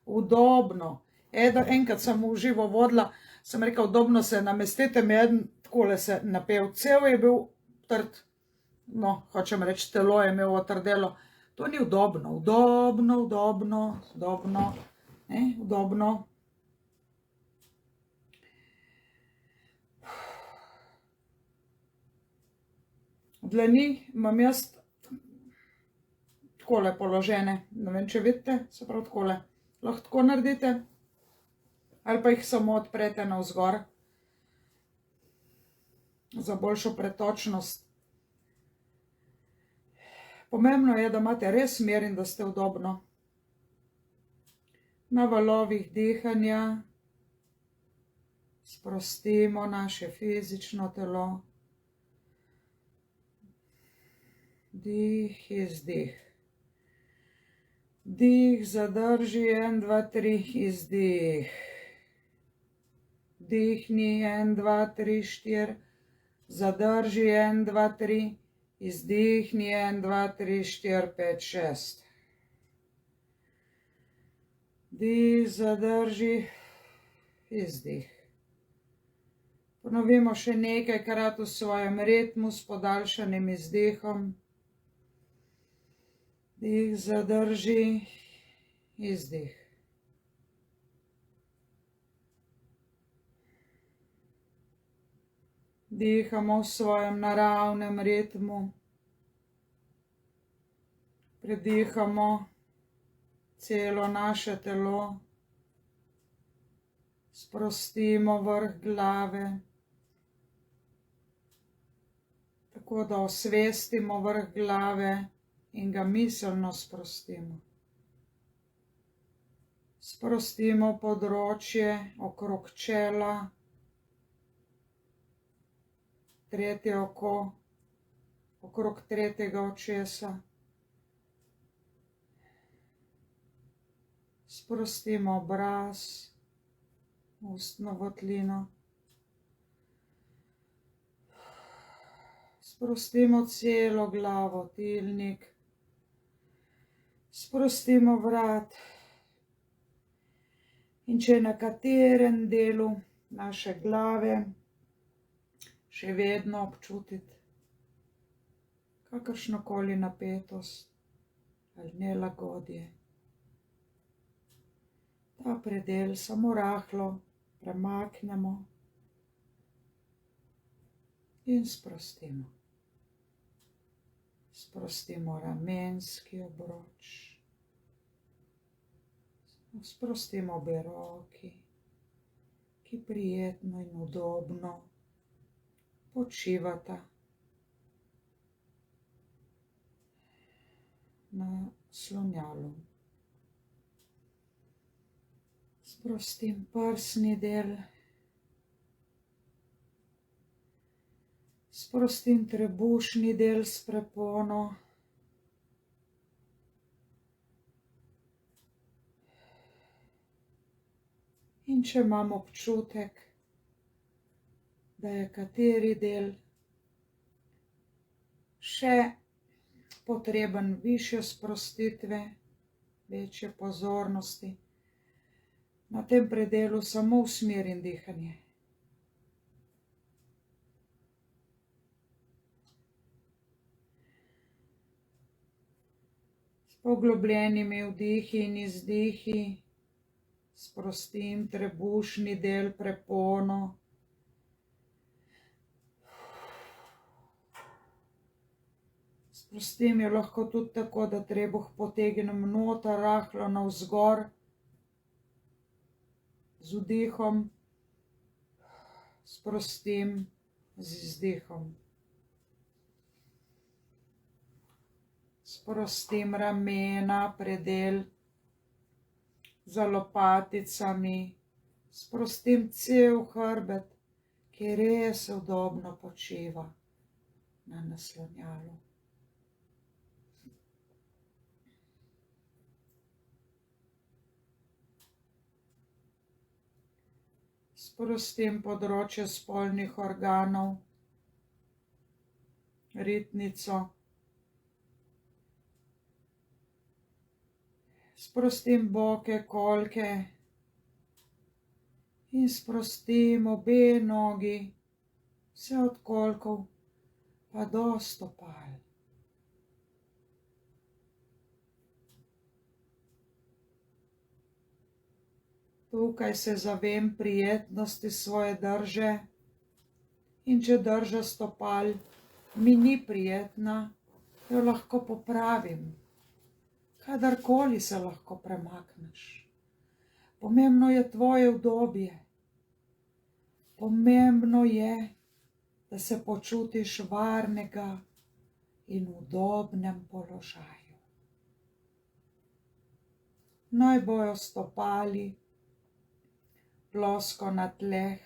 udobno. Enkrat sem v živo vodila, sem rekla, udobno se namestite, mi eden takole se napel. Cel je bil trd, no, hočem reči, telo je imel otrdelo. To ni udobno, udobno. Dlani imam jaz takole položene, ne vem, če vidite, se pravi takole. Lahko tako naredite, ali pa jih samo odprete navzgor, za boljšo pretočnost. Pomembno je, da imate res mir in da ste udobno. Na valovih dihanja sprostimo naše fizično telo. Dih, izdih. Dih, zadrži, 1, 2, 3, izdih. Dihni, 1, 2, 3, 4, zadrži, 1, 2, 3, izdihni, 1, 2, 3, 4, 5, 6. Dih, zadrži, izdih. Ponovimo še nekajkrat v svojem ritmu s podaljšanim izdihom. Dih, zadrži, izdih. Dihamo v svojem naravnem ritmu. Predihamo celo naše telo. Sprostimo vrh glave. Tako da osvestimo vrh glave in ga miselno sprostimo. Sprostimo področje okrog čela, tretje oko, okrog tretjega očesa. Sprostimo obraz, ustno votlino. Sprostimo celo glavo, tilnik. Sprostimo vrat. In če na katerem delu naše glave še vedno občutiti kakršnokoli napetost ali nelagodje, ta predel samo rahlo premaknemo in sprostimo. Sprostimo ramenski obroč. Sprostimo obe roki, ki ki prijetno in udobno počivata na slonjalu. Sprostim prsni del, sprostim trebušni del s prepono, in če imam občutek, da je kateri del še potreben višje sprostitve, večje pozornosti, na tem predelu samo usmerim dihanje. S poglobljenimi vdihi in izdihi sprostim trebušni del, prepono. Sprostim jo lahko tudi tako, da trebuh potegnem noter, rahlo navzgor, z vdihom, sprostim z izdihom. Sprostim ramena, predel za lopaticami, sprostim cel hrbet, ki res udobno počiva na naslonjalu. Sprostim področje spolnih organov, ritnico. Sprostim boke, kolke in sprostim obe nogi, vse od kolkov pa do stopal. Tukaj se zavem prijetnosti svoje drže, in če drža stopal mi ni prijetna, jo lahko popravim. Kadarkoli se lahko premakneš. Pomembno je tvoje udobje. Pomembno je, da se počutiš varnega in v udobnem položaju. Naj bojo stopali plosko na tleh.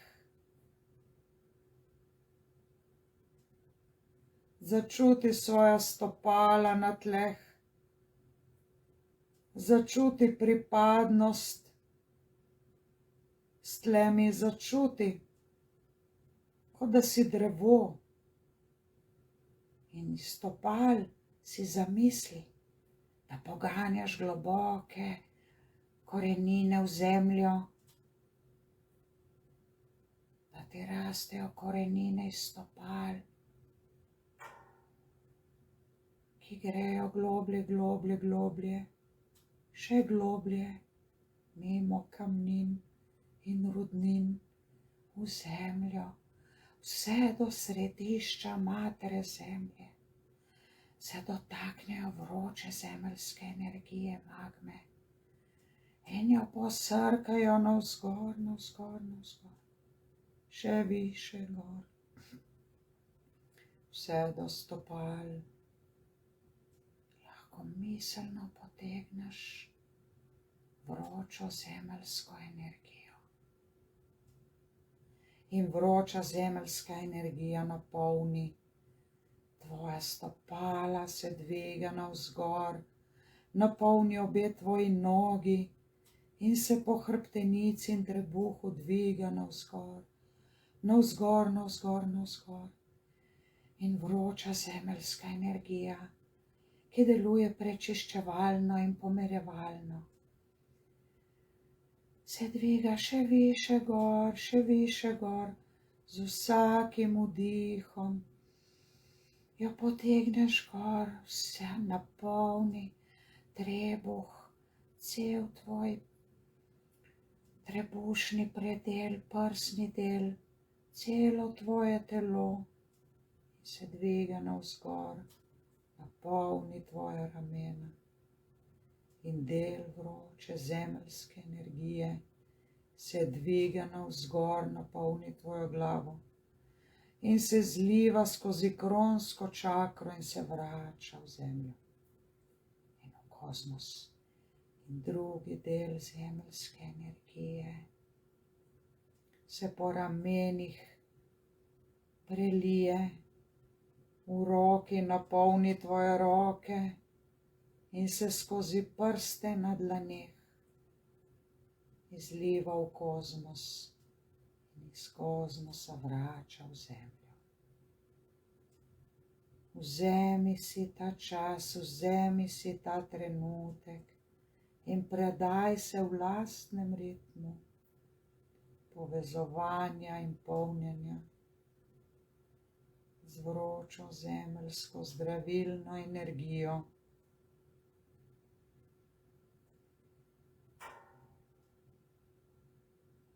Začuti svoja stopala na tleh. Začuti pripadnost s tlemi, začuti, kot da si drevo. In iz stopal si zamisli, da poganjaš globoke korenine v zemljo, da ti rastejo korenine iz stopal, ki grejo globlje, globlje, globlje, še globlje, mimo kamnin in rudnin v zemljo, vse do središča matere zemlje, se dotaknejo vroče zemeljske energije magme in jo posrkajo navzgor, navzgor, navzgor, še više gor, vse do stopal. Lahko miselno potegneš vročo zemeljsko energijo. In vroča zemeljska energija napolni tvoja stopala, se dviga navzgor, napolni obe tvoji nogi in se po hrbtenici in trebuhu dviga navzgor, navzgor, navzgor, navzgor. In vroča zemeljska energija, ki deluje prečiščevalno in pomirjevalno, se dviga še više gor, še više gor, z vsakim vdihom jo potegneš gor, vse napolni trebuh, cel tvoj trebušni predel, prsni del, celo tvoje telo in se dviga navzgor, napolni tvoja ramena in del vroče zemeljske energije se dviga navzgor, napolni tvojo glavo in se zliva skozi kronsko čakro in se vrača v zemljo in v kozmos. In drugi del zemeljske energije se po ramenih prelije v roki, napolni tvoje roke in se skozi prste na dlaneh izliva v kozmos in iz kozmosa vrača v zemljo. Vzemi si ta čas, vzemi si ta trenutek in predaj se v lastnem ritmu povezovanja in polnjenja z vročo zemeljsko zdravilno energijo.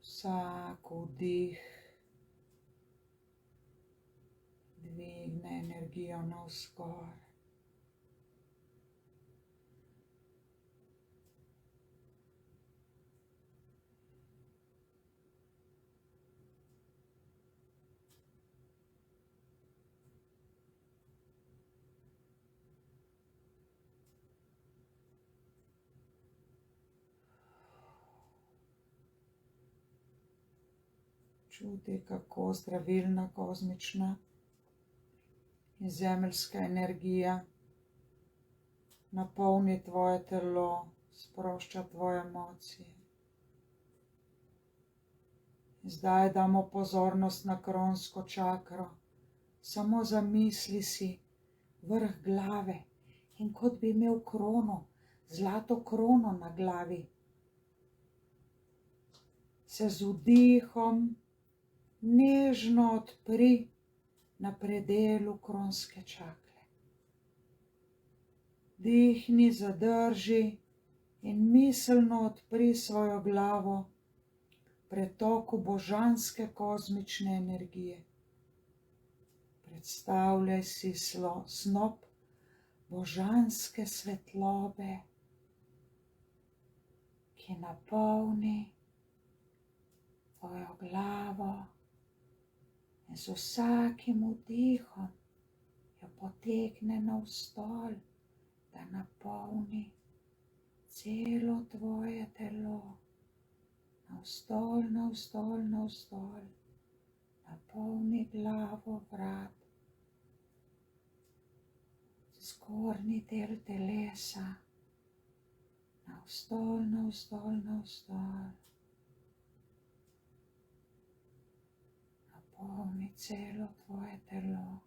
Vsak vdih dvigne energijo navzgor. Čuti, kako zdravilna kozmična in zemeljska energija napolni tvoje telo, sprošča tvoje emocije. In zdaj damo pozornost na kronsko čakro. Samo zamisli si vrh glave in kot bi imel krono, zlato krono na glavi. Se z vdihom nežno odpri na predelu kronske čakre. Dihni, zadrži in miselno odpri svojo glavo pretoku božanske kozmične energije. Predstavljaj si snop božanske svetlobe, ki napolni tvojo glavo. In z vsakim vdihom jo potegne navzdol, da napolni celo tvoje telo. Navzdol, navzdol, navzdol, napolni glavo, vrat, zgornji del telesa, navzdol, navzdol, navzdol. Napolni celo tvoje telo,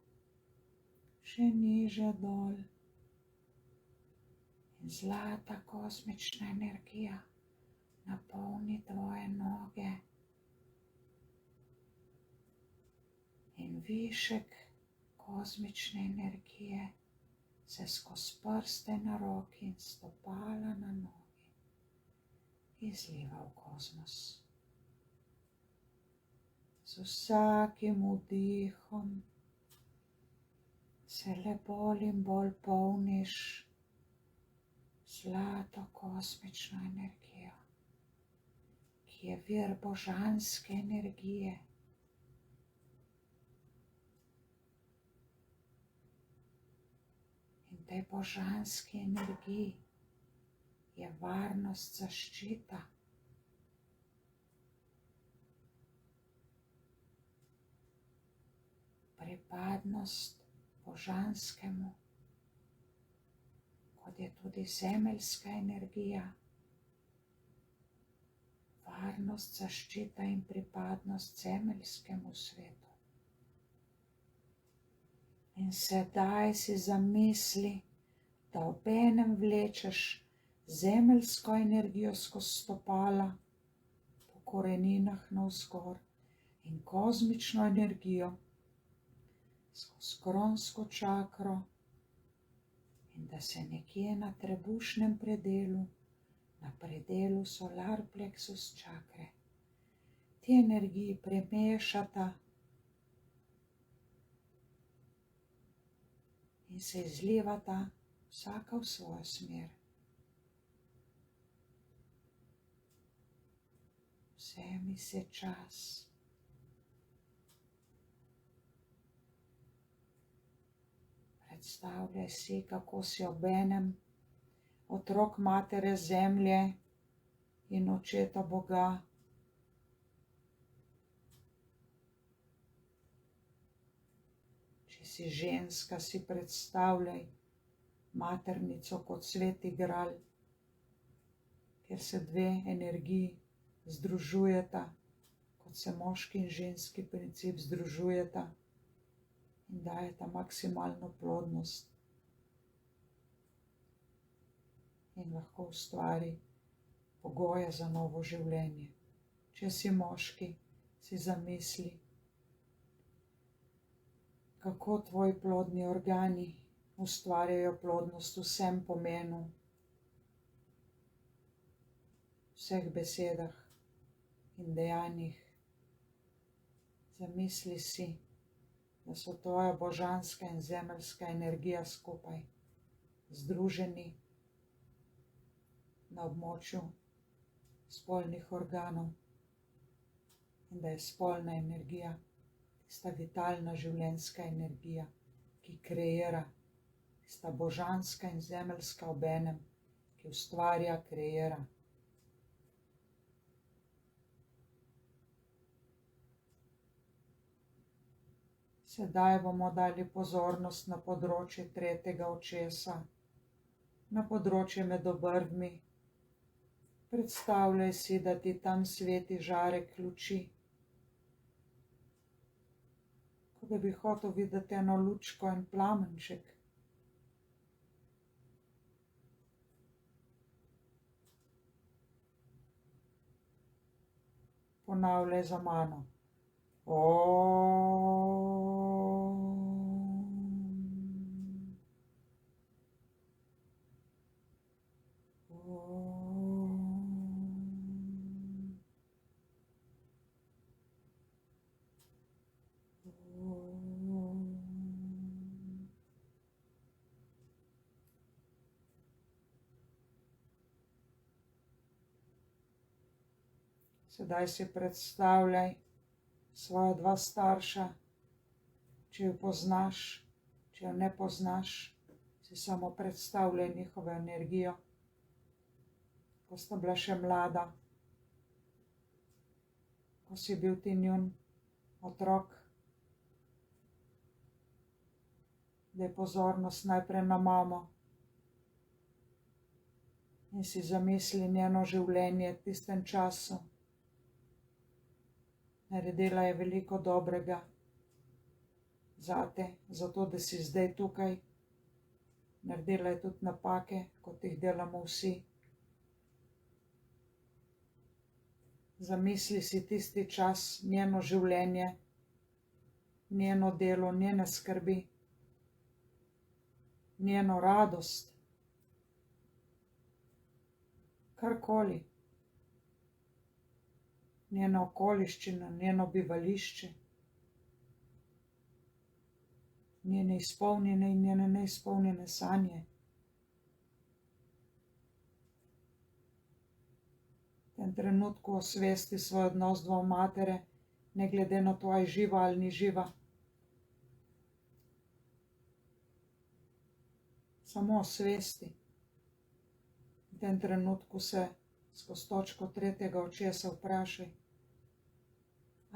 še niže dol. In zlata kozmična energija napolni tvoje noge. In višek kozmične energije se skozi prste na roki in stopala na nogi izliva v kozmos. Z vsakim vdihom se le bolj in bolj polniš zlato kozmično energijo, ki je vir božanske energije. In tej božanski energiji je varnost, zaščita. Pripadnost božanskemu, kot je tudi zemeljska energija, varnost, zaščita in pripadnost zemeljskemu svetu. In sedaj si zamisli, da obenem vlečeš zemeljsko energijo skozi stopala, po koreninah navzgor in kozmično energijo skozi kronsko čakro in da se nekje na trebušnem predelu, na predelu solar plexus čakre, ti energiji premešata in se izlivata vsaka v svojo smer. Vzemi si čas. Predstavljaj si, kako si obenem otrok matere Zemlje in očeta Boga. Če si ženska, si predstavljaj maternico kot sveti gral, kjer se dve energiji združujeta, kot se moški in ženski princip združujeta in dajeta maksimalno plodnost in lahko ustvari pogoje za novo življenje. Če si moški, si zamisli, kako tvoji plodni organi ustvarjajo plodnost v vsem pomenu, vseh besedah in dejanjih. Zamisli si, da so tvoja božanska in zemeljska energija skupaj, združeni na območju spolnih organov in da je spolna energija tista vitalna življenjska energija, ki kreira, tista božanska in zemeljska obenem, ki ustvarja, kreira. Sedaj bomo dali pozornost na področje tretjega očesa, na področje med obrvmi. Predstavljaj si, da ti tam sveti žarek luči, kot da bi hotel videti eno lučko in plamenček. Ponavljaj za mano. Sedaj si predstavljaj svoja dva starša, če jo poznaš, če jo ne poznaš, si samo predstavljaj njihovo energijo, ko sta bila še mlada, ko si bil ti njun otrok. Daj pozornost najprej na mamo in si zamisli njeno življenje v tistem času. Naredila je veliko dobrega zate, zato da si zdaj tukaj. Naredila je tudi napake, kot jih delamo vsi. Zamisli si tisti čas, njeno življenje, njeno delo, njene skrbi, njeno radost, karkoli. Njena okoliščina, njeno bivališče, njene izpolnjene in njene neizpolnjene sanje. V tem trenutku osvesti svoj odnos do matere, ne glede na to, ali je živa ali ni živa. Samo osvesti. V tem trenutku se skozi točko tretjega očesa vprašaj,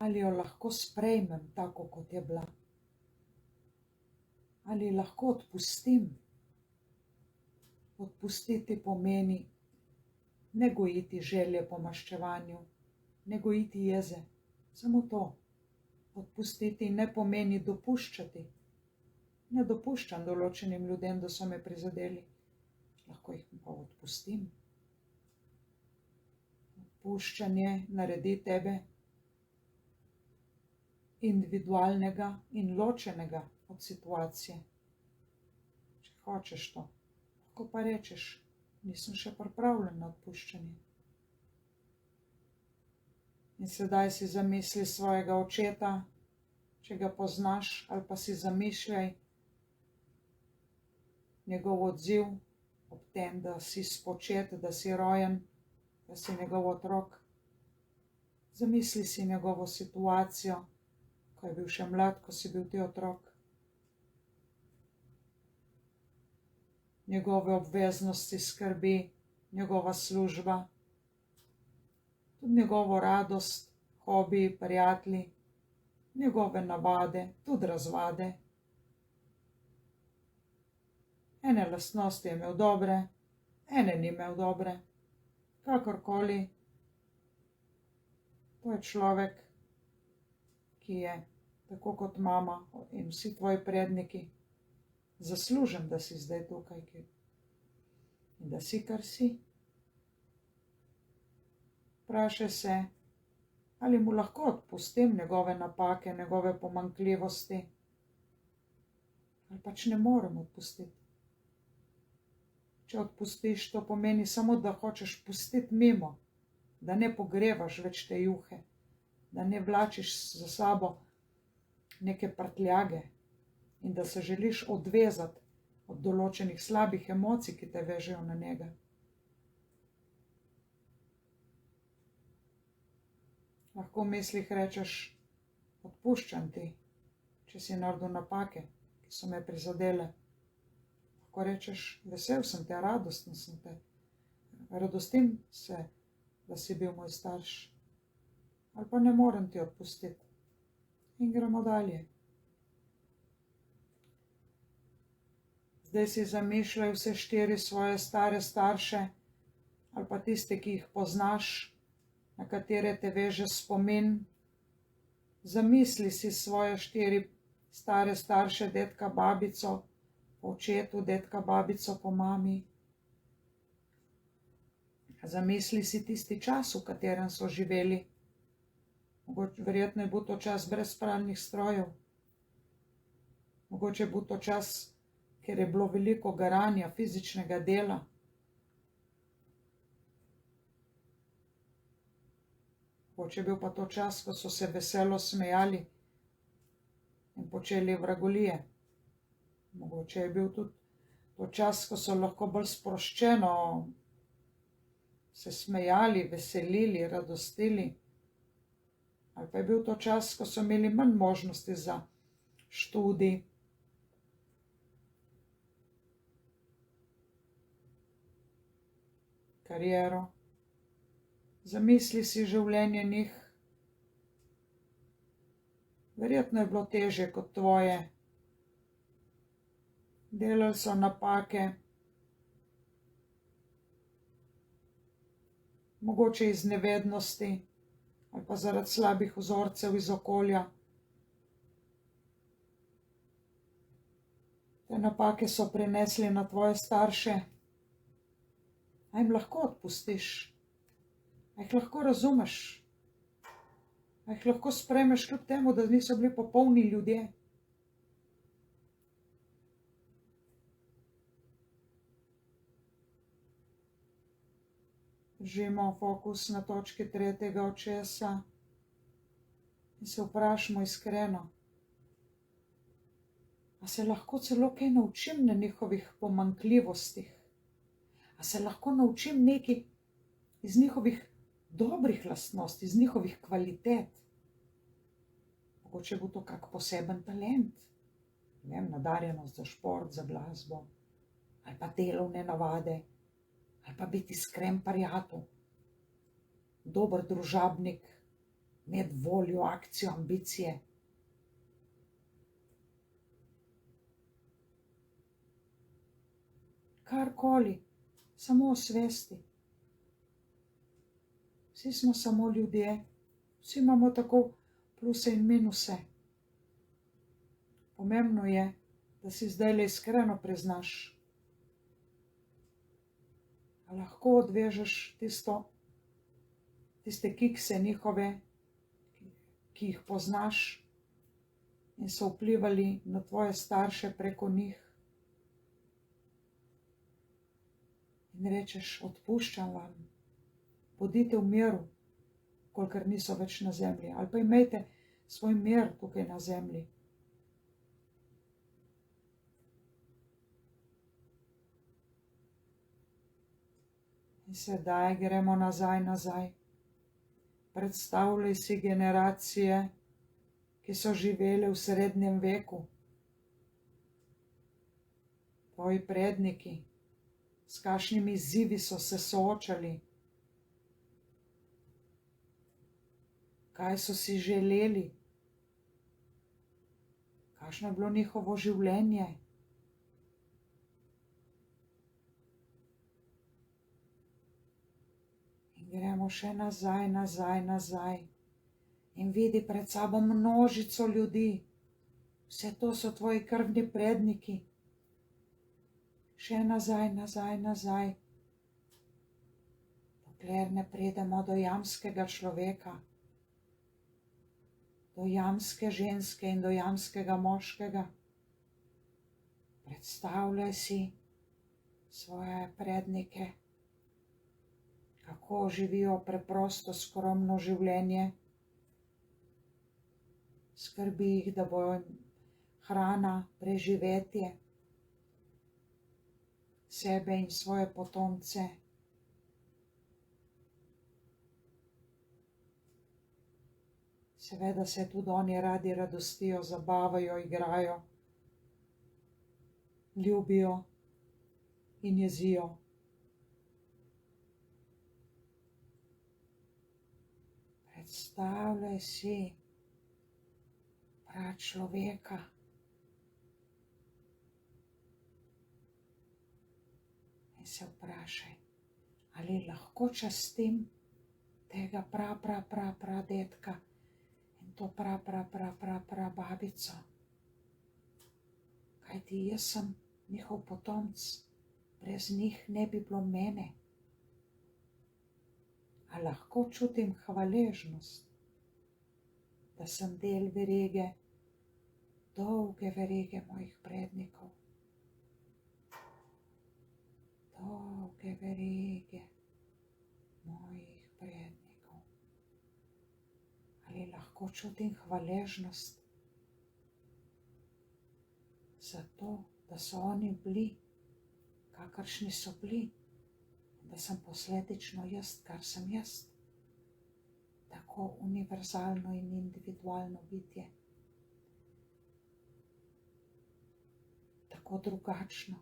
ali jo lahko sprejmem tako, kot je bila. Ali lahko odpustim. Odpustiti pomeni ne gojiti želje po maščevanju, ne gojiti jeze, samo to. Odpustiti ne pomeni dopuščati. Ne dopuščam določenim ljudem, da so me prizadeli. Lahko jih pa odpustim. Odpuščanje naredi tebe individualnega in ločenega od situacije. Če hočeš to, lahko pa rečeš, nisem še pripravljen na odpuščanje. In sedaj si zamisli svojega očeta, če ga poznaš, ali pa si zamišljaj njegov odziv ob tem, da si spočet, da si rojen, da si njegov otrok. Zamisli si njegovo situacijo, ko je bil še mlad, ko si bil ti otrok. Njegove obveznosti, skrbi, njegova služba, tudi njegovo radost, hobiji, prijatelji, njegove navade, tudi razvade. Ene lastnosti je imel dobre, ene ni imel dobre. Kakorkoli, to je človek, ki je, tako kot mama in vsi tvoji predniki, zaslužen, da si zdaj tukaj in da si, kar si. Vprašaj se, ali mu lahko odpustim njegove napake, njegove pomanjkljivosti, ali pač ne morem odpustiti. Če odpustiš, to pomeni samo, da hočeš pustiti mimo, da ne pogrevaš več te juhe, da ne vlačiš za sabo neke prtljage in da se želiš odvezati od določenih slabih emocij, ki te vežejo na njega. Lahko v mislih rečeš, odpuščam ti, če si naredil napake, ki so me prizadele. Lahko rečeš, vesel sem te, radosten sem te, radostim se, da si bil moj starš, ali pa ne morem ti odpustiti. In gremo dalje. Zdaj si zamišljaj vse 4 svoje stare starše, ali pa tiste, ki jih poznaš, na katere te veže spomin. Zamisli si svoje 4 stare starše, dedka, babico, po očetu, dedka, babico, po mami. Zamisli si tisti čas, v katerem so živeli. Verjetno je bil to čas brez pralnih strojev. Mogoče je bil to čas, ker je bilo veliko garanja, fizičnega dela. Mogoče je bil pa to čas, ko so se veselo smejali in počeli vragolije. Mogoče je bil tudi to čas, ko so lahko bolj sproščeno se smejali, veselili, radostili. Ali pa je bil to čas, ko so imeli manj možnosti za študij. Kariero. Zamisli si življenje njih. Verjetno je bilo težje kot tvoje. Delali so napake. Mogoče iz nevednosti ali pa zaradi slabih vzorcev iz okolja. Te napake so prenesli na tvoje starše. A jim lahko odpustiš? A jih lahko razumeš? A jih lahko sprejmeš kljub temu, da niso bili popolni ljudje? Držimo fokus na točki 3. očesa in se vprašamo iskreno, a se lahko celo kaj naučim na njihovih pomanjkljivostih? A se lahko naučim nekaj iz njihovih dobrih lastnosti, iz njihovih kvalitet? Mogoče bo to kak poseben talent, ne vem, nadarjenost za šport, za glasbo, ali pa delovne navade, ali pa biti iskren prijatelj, dober družabnik, imeti voljo, akcijo, ambicije. Karkoli, samo osvesti. Vsi smo samo ljudje, vsi imamo tako pluse in minuse. Pomembno je, da si zdajle iskreno priznaš, a lahko odvežeš tiste kikse njihove, ki jih poznaš in so vplivali na tvoje starše preko njih. In rečeš, odpuščam vam, bodite v miru, kolikor niso več na zemlji, ali pa imejte svoj mir tukaj na zemlji. In sedaj gremo nazaj. Predstavljaj si generacije, ki so živele v srednjem veku. Tvoji predniki, s kakšnimi izzivi so se soočali, kaj so si želeli, kakšno je bilo njihovo življenje. In gremo še nazaj in vidi pred sabo množico ljudi. Vse to so tvoji krvni predniki. Še nazaj, dokler ne pridemo do jamskega človeka, do jamske ženske in do jamskega moškega. Predstavljaj si svoje prednike, kako živijo preprosto, skromno življenje. Skrbi jih, da bo hrana, preživetje, sebe in svoje potomce. Seveda se tudi oni radi radostijo, zabavajo, igrajo, ljubijo in jezijo. Predstavljaj si pračloveka. In se vprašaj, ali lahko častim tega pradetka in to babico. Kajti jaz sem njihov potomec, brez njih ne bi bilo mene. A lahko čutim hvaležnost, da sem del verige, dolge verige mojih prednikov. Dolge verige mojih prednikov. Ali lahko čutim hvaležnost za to, da so oni bili, kakršni so bili, da sem posledično jaz, kar sem jaz. Tako univerzalno in individualno bitje. Tako drugačno.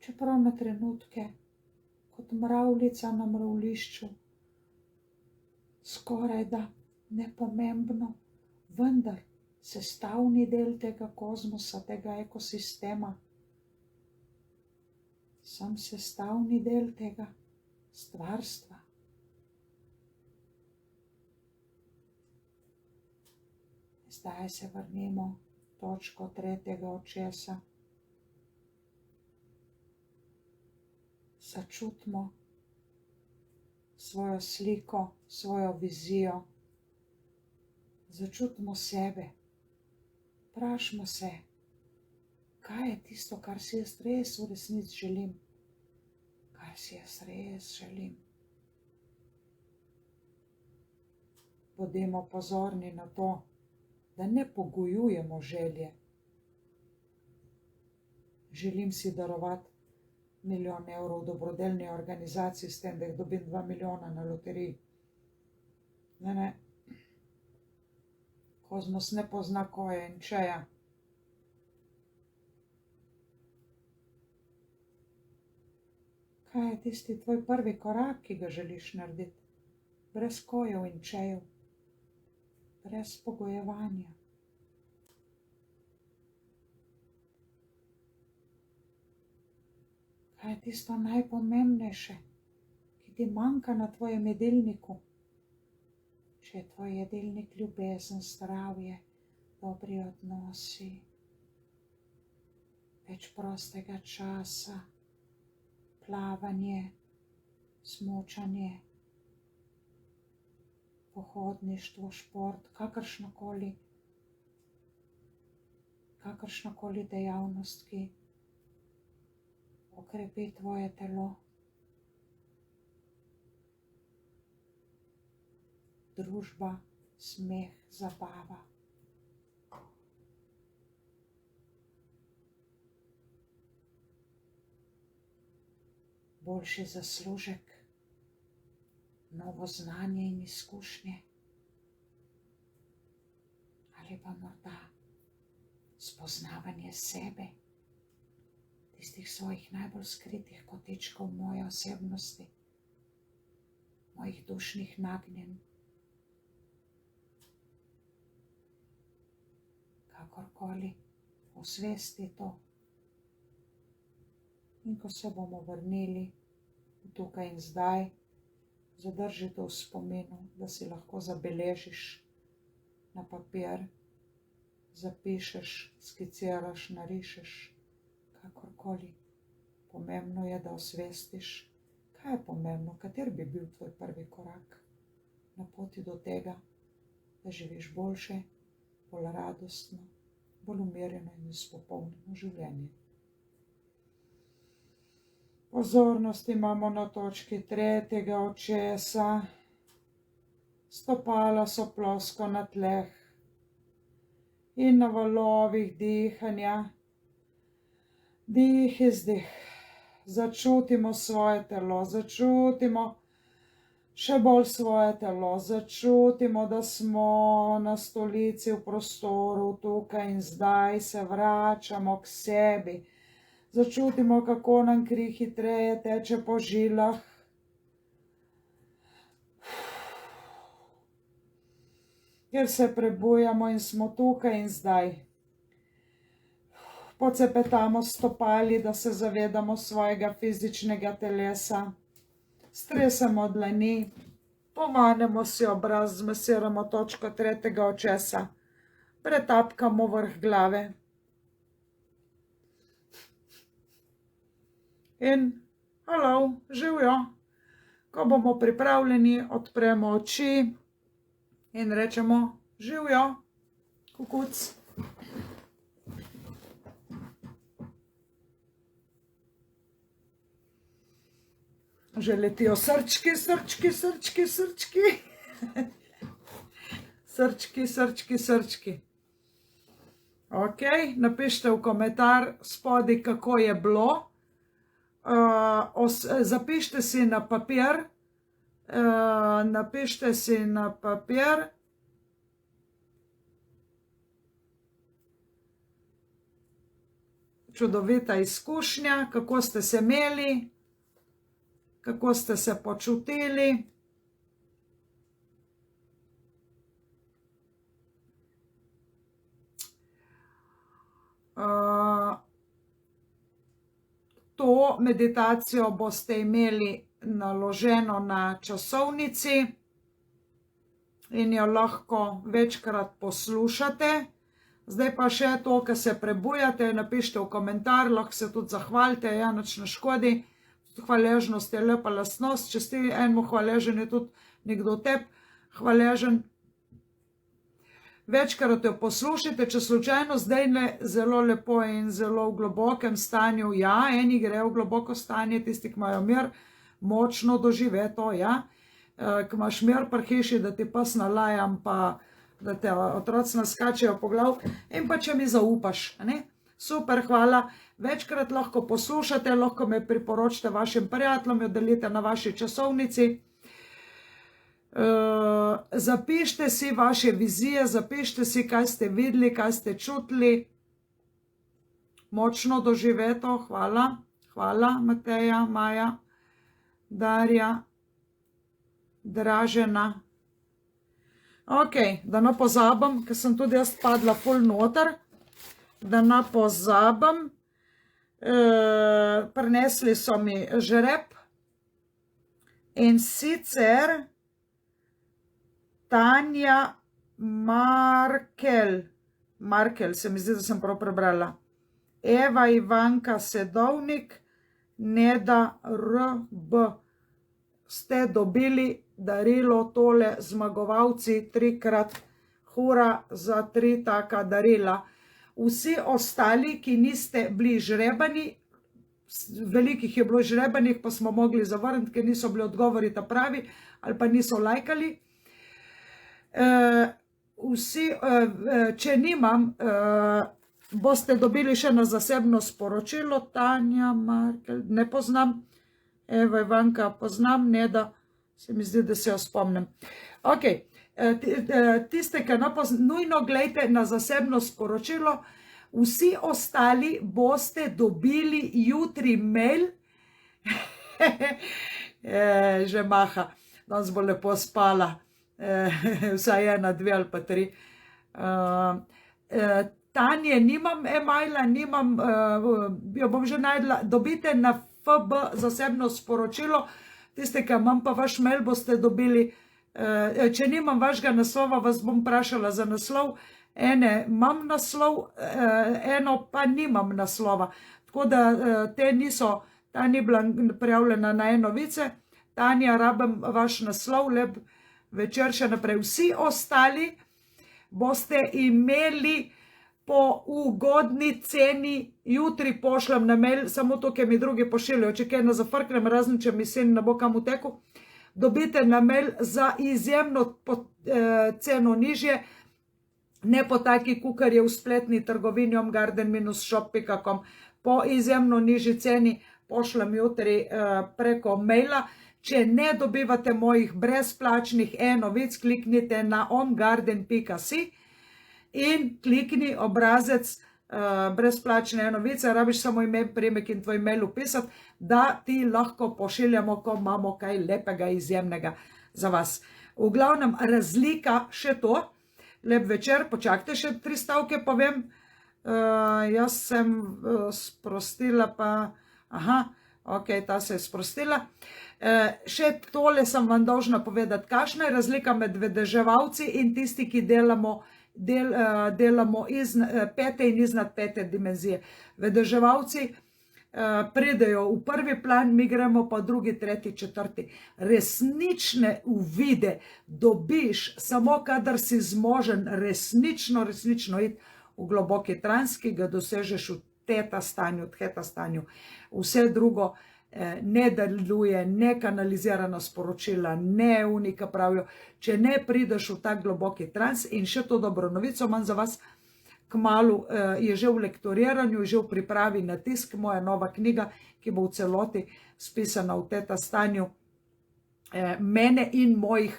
Čeprav na trenutke, kot mravljica na mravljišču, skoraj da nepomembno, vendar sestavni del tega kozmosa, tega ekosistema. Sem sestavni del tega stvarstva. Zdaj se vrnimo v točko 3. očesa. Začutimo svojo sliko, svojo vizijo. Začutimo sebe. Vprašamo se, kaj je tisto, kar si jaz res v resnici želim? Kar si jaz res želim? Bodimo pozorni na to, da ne pogojujemo želje. Želim si darovati 1 milijon evrov dobrodelni organizaciji s tem, da jih dobim 2 milijona na loteriji. Ne. Kozmos ne pozna koje in čeja. Kaj je tisti tvoj prvi korak, ki ga želiš narediti? Brez kojev in čejev. Brez pogojevanja. Kaj je tisto najpomembnejše, ki ti manjka na tvojem jedilniku? Če je tvoj jedilnik ljubezen, zdravje, dobri odnosi, več prostega časa, plavanje, smučanje, pohodništvo, šport, kakršnakoli dejavnost, ki okrepi tvoje telo. Družba, smeh, zabava. Boljši zaslužek, novo znanje in izkušnje, ali pa morda spoznavanje sebe, tistih svojih najbolj skritih kotičkov moje osebnosti, mojih dušnih nagnjenj. Kakorkoli, osvesti to. In ko se bomo vrnili tukaj in zdaj, zadrži to v spominu, da si lahko zabeležiš na papir, zapišeš, skiciraš, narišeš, kakorkoli. Pomembno je, da osvestiš, kaj je pomembno, kater bi bil tvoj prvi korak na poti do tega, da živiš boljše, bolj radostno, bolj umirjeno in izpopolnjeno življenje. Pozornost imamo na točki 3. očesa, stopala so plosko na tleh in na valovih dihanja, dih, izdih. Začutimo svoje telo, začutimo še bolj svoje telo, začutimo, da smo na stolici v prostoru, tukaj in zdaj se vračamo k sebi. Začutimo, kako nam kri hitreje teče po žilah. Ker se prebujamo in smo tukaj in zdaj. Pocepetamo stopali, da se zavedamo svojega fizičnega telesa. Stresamo dlani, pomanemo si obraz, zmasiramo točko 3. očesa, pretapkamo vrh glave. In halo, živjo. Ko bomo pripravljeni, odpremo oči in rečemo živjo, kukuc. Že letijo srčki, srčki, srčki, srčki. Srčki, srčki, srčki. Ok, napišite v komentar spodaj, kako je bilo. Zapišite si na papir, čudovita izkušnja, kako ste se imeli, kako ste se počutili. To meditacijo boste imeli naloženo na časovnici in jo lahko večkrat poslušate. Zdaj pa še to, ko se prebujate, napišite v komentar, lahko se tudi zahvalite, ja, nič ne škodi. Hvaležnost je lepa lastnost, če si enemu hvaležen, je tudi nekdo tebi hvaležen. Večkrat jo poslušajte, če slučajno zdaj ne zelo lepo in zelo v globokem stanju, ja, eni grejo v globoko stanje, tisti, ki imajo mir, močno dožive to, ja. Ko imaš mir pri hiši, da ti pes nalajam, pa da te otroci naskačejo po glav, in pa če mi zaupaš, ne. Super, hvala. Večkrat lahko poslušate, lahko me priporočite vašim prijateljem, jo delite na vaši časovnici. Zapišite si vaše vizije, zapišite si, kaj ste videli, kaj ste čutili. Močno doživeto, hvala. Hvala, Mateja, Maja, Darja, Dražena. Ok, da ne pozabim, ker sem tudi jaz padla ful noter, da ne pozabim. Prinesli so mi žreb in sicer Tanja Markel, se mi zdi, da sem prav prebrala, Eva Ivanka Sedovnik, Neda RB. Ste dobili darilo tole, zmagovalci, 3-krat hura za 3 taka darila. Vsi ostali, ki niste bili žrebani, velikih je bilo žrebanih, pa smo mogli zavrniti, ker niso bili odgovori ta pravi, ali pa niso lajkali. Vsi, če nimam, boste dobili še na zasebno sporočilo. Tanja Markel, ne poznam, Eva Ivanka poznam, Neda Se mi zdi, da se jo spomnim. Ok, tiste, ki nujno gledajte na zasebno sporočilo, vsi ostali boste dobili jutri mail, že maha, danes bo lepo spala, vsaj 1, 2 ali pa 3. Tanje nimam e-maila, jo bom že najdla, dobite na FB zasebno sporočilo, tiste, ki imam pa vaš mail, boste dobili, če nimam vašega naslova, vas bom vprašala za naslov, ene imam naslov, eno pa nimam naslova, tako da ta ni bila prijavljena na e-novice. Tanja, rabim vaš naslov, lep večer še naprej. Vsi ostali boste imeli po ugodni ceni, jutri pošljem na mail, samo to, ki mi drugi pošiljajo, če kaj ne zafrknem, razen če mi sin ne bo kam utekel, dobite na mail za izjemno ceno nižje, ne po taki, kukar je v spletni trgovini omgarden-shop.com, po izjemno nižji ceni pošljem jutri preko maila. Če ne dobivate mojih brezplačnih e-novic, kliknite na omgarden.si in klikni obrazec brezplačne e-novice, rabiš samo ime, priimek in tvoj mail upisati, da ti lahko pošiljamo, ko imamo kaj lepega, izjemnega za vas. V glavnem, razlika še to, lep večer, počakajte še 3 stavke, povem, jaz sem sprostila pa, ok, ta se je sprostila. Še tole sem vam dolžna povedati, kakšna je razlika med vedeževalci in tisti, ki delamo iz 5. in iznad 5. dimenzije. Vedeževalci pridejo v prvi plan, mi gremo pa 2., 3., 4. Resnične uvide dobiš samo, kadar si zmožen resnično iti v globoki trans, ki ga dosežeš v teta stanju. Vse drugo ne deluje, ne kanalizirana sporočila, ne unika pravijo, če ne prideš v tak globoki trans. In še to dobro novico imam za vas, kmalu je že v lektoriranju, že v pripravi na tisk moja nova knjiga, ki bo v celoti spisana v teta stanju mene in mojih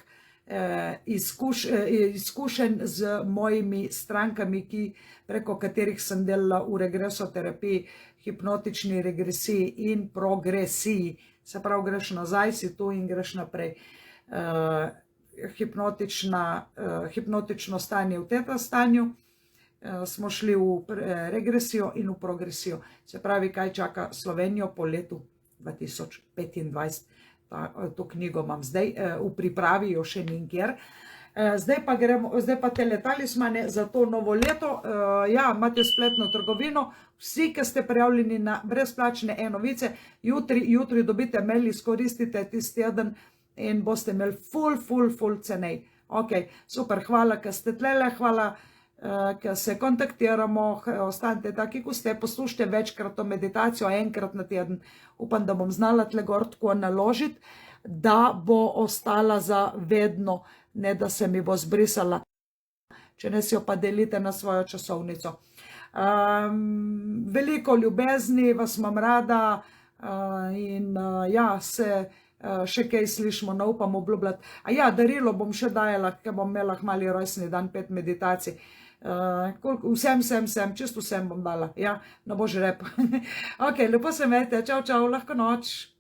izkušenj z mojimi strankami, preko katerih sem delala v regresoterapiji, hipnotični regresiji in progresiji. Se pravi, greš nazaj, si tu in greš naprej. Hipnotično stanje v teta stanju, smo šli v regresijo in v progresijo. Se pravi, kaj čaka Slovenijo po letu 2025. To knjigo imam zdaj v pripravi, jo še nikjer. Zdaj pa teletalismane za to novo leto. Ja, imate spletno trgovino, vsi, ki ste prijavljeni na brezplačne e-novice, jutri dobite mail, izkoristite tisti teden in boste imeli ful cenej. Ok, super, hvala, ker ste tlele, hvala, ker se kontaktiramo, ostanite taki, ko ste, poslušajte večkrat to meditacijo, enkrat na teden. Upam, da bom znala tle gor tako naložiti, da bo ostala za vedno, ne da se mi bo zbrisala, če ne si jo pa delite na svojo časovnico. Veliko ljubezni, vas imam rada in ja, se še kaj slišimo, ne upam obljubljati. A ja, darilo bom še dajala, ker bom imela mali rojstni dan, 5 meditacij. Vsem, čisto vsem bom dala. Ja, na božji rep. Ok, lepo se imejte, čau, lahko noč.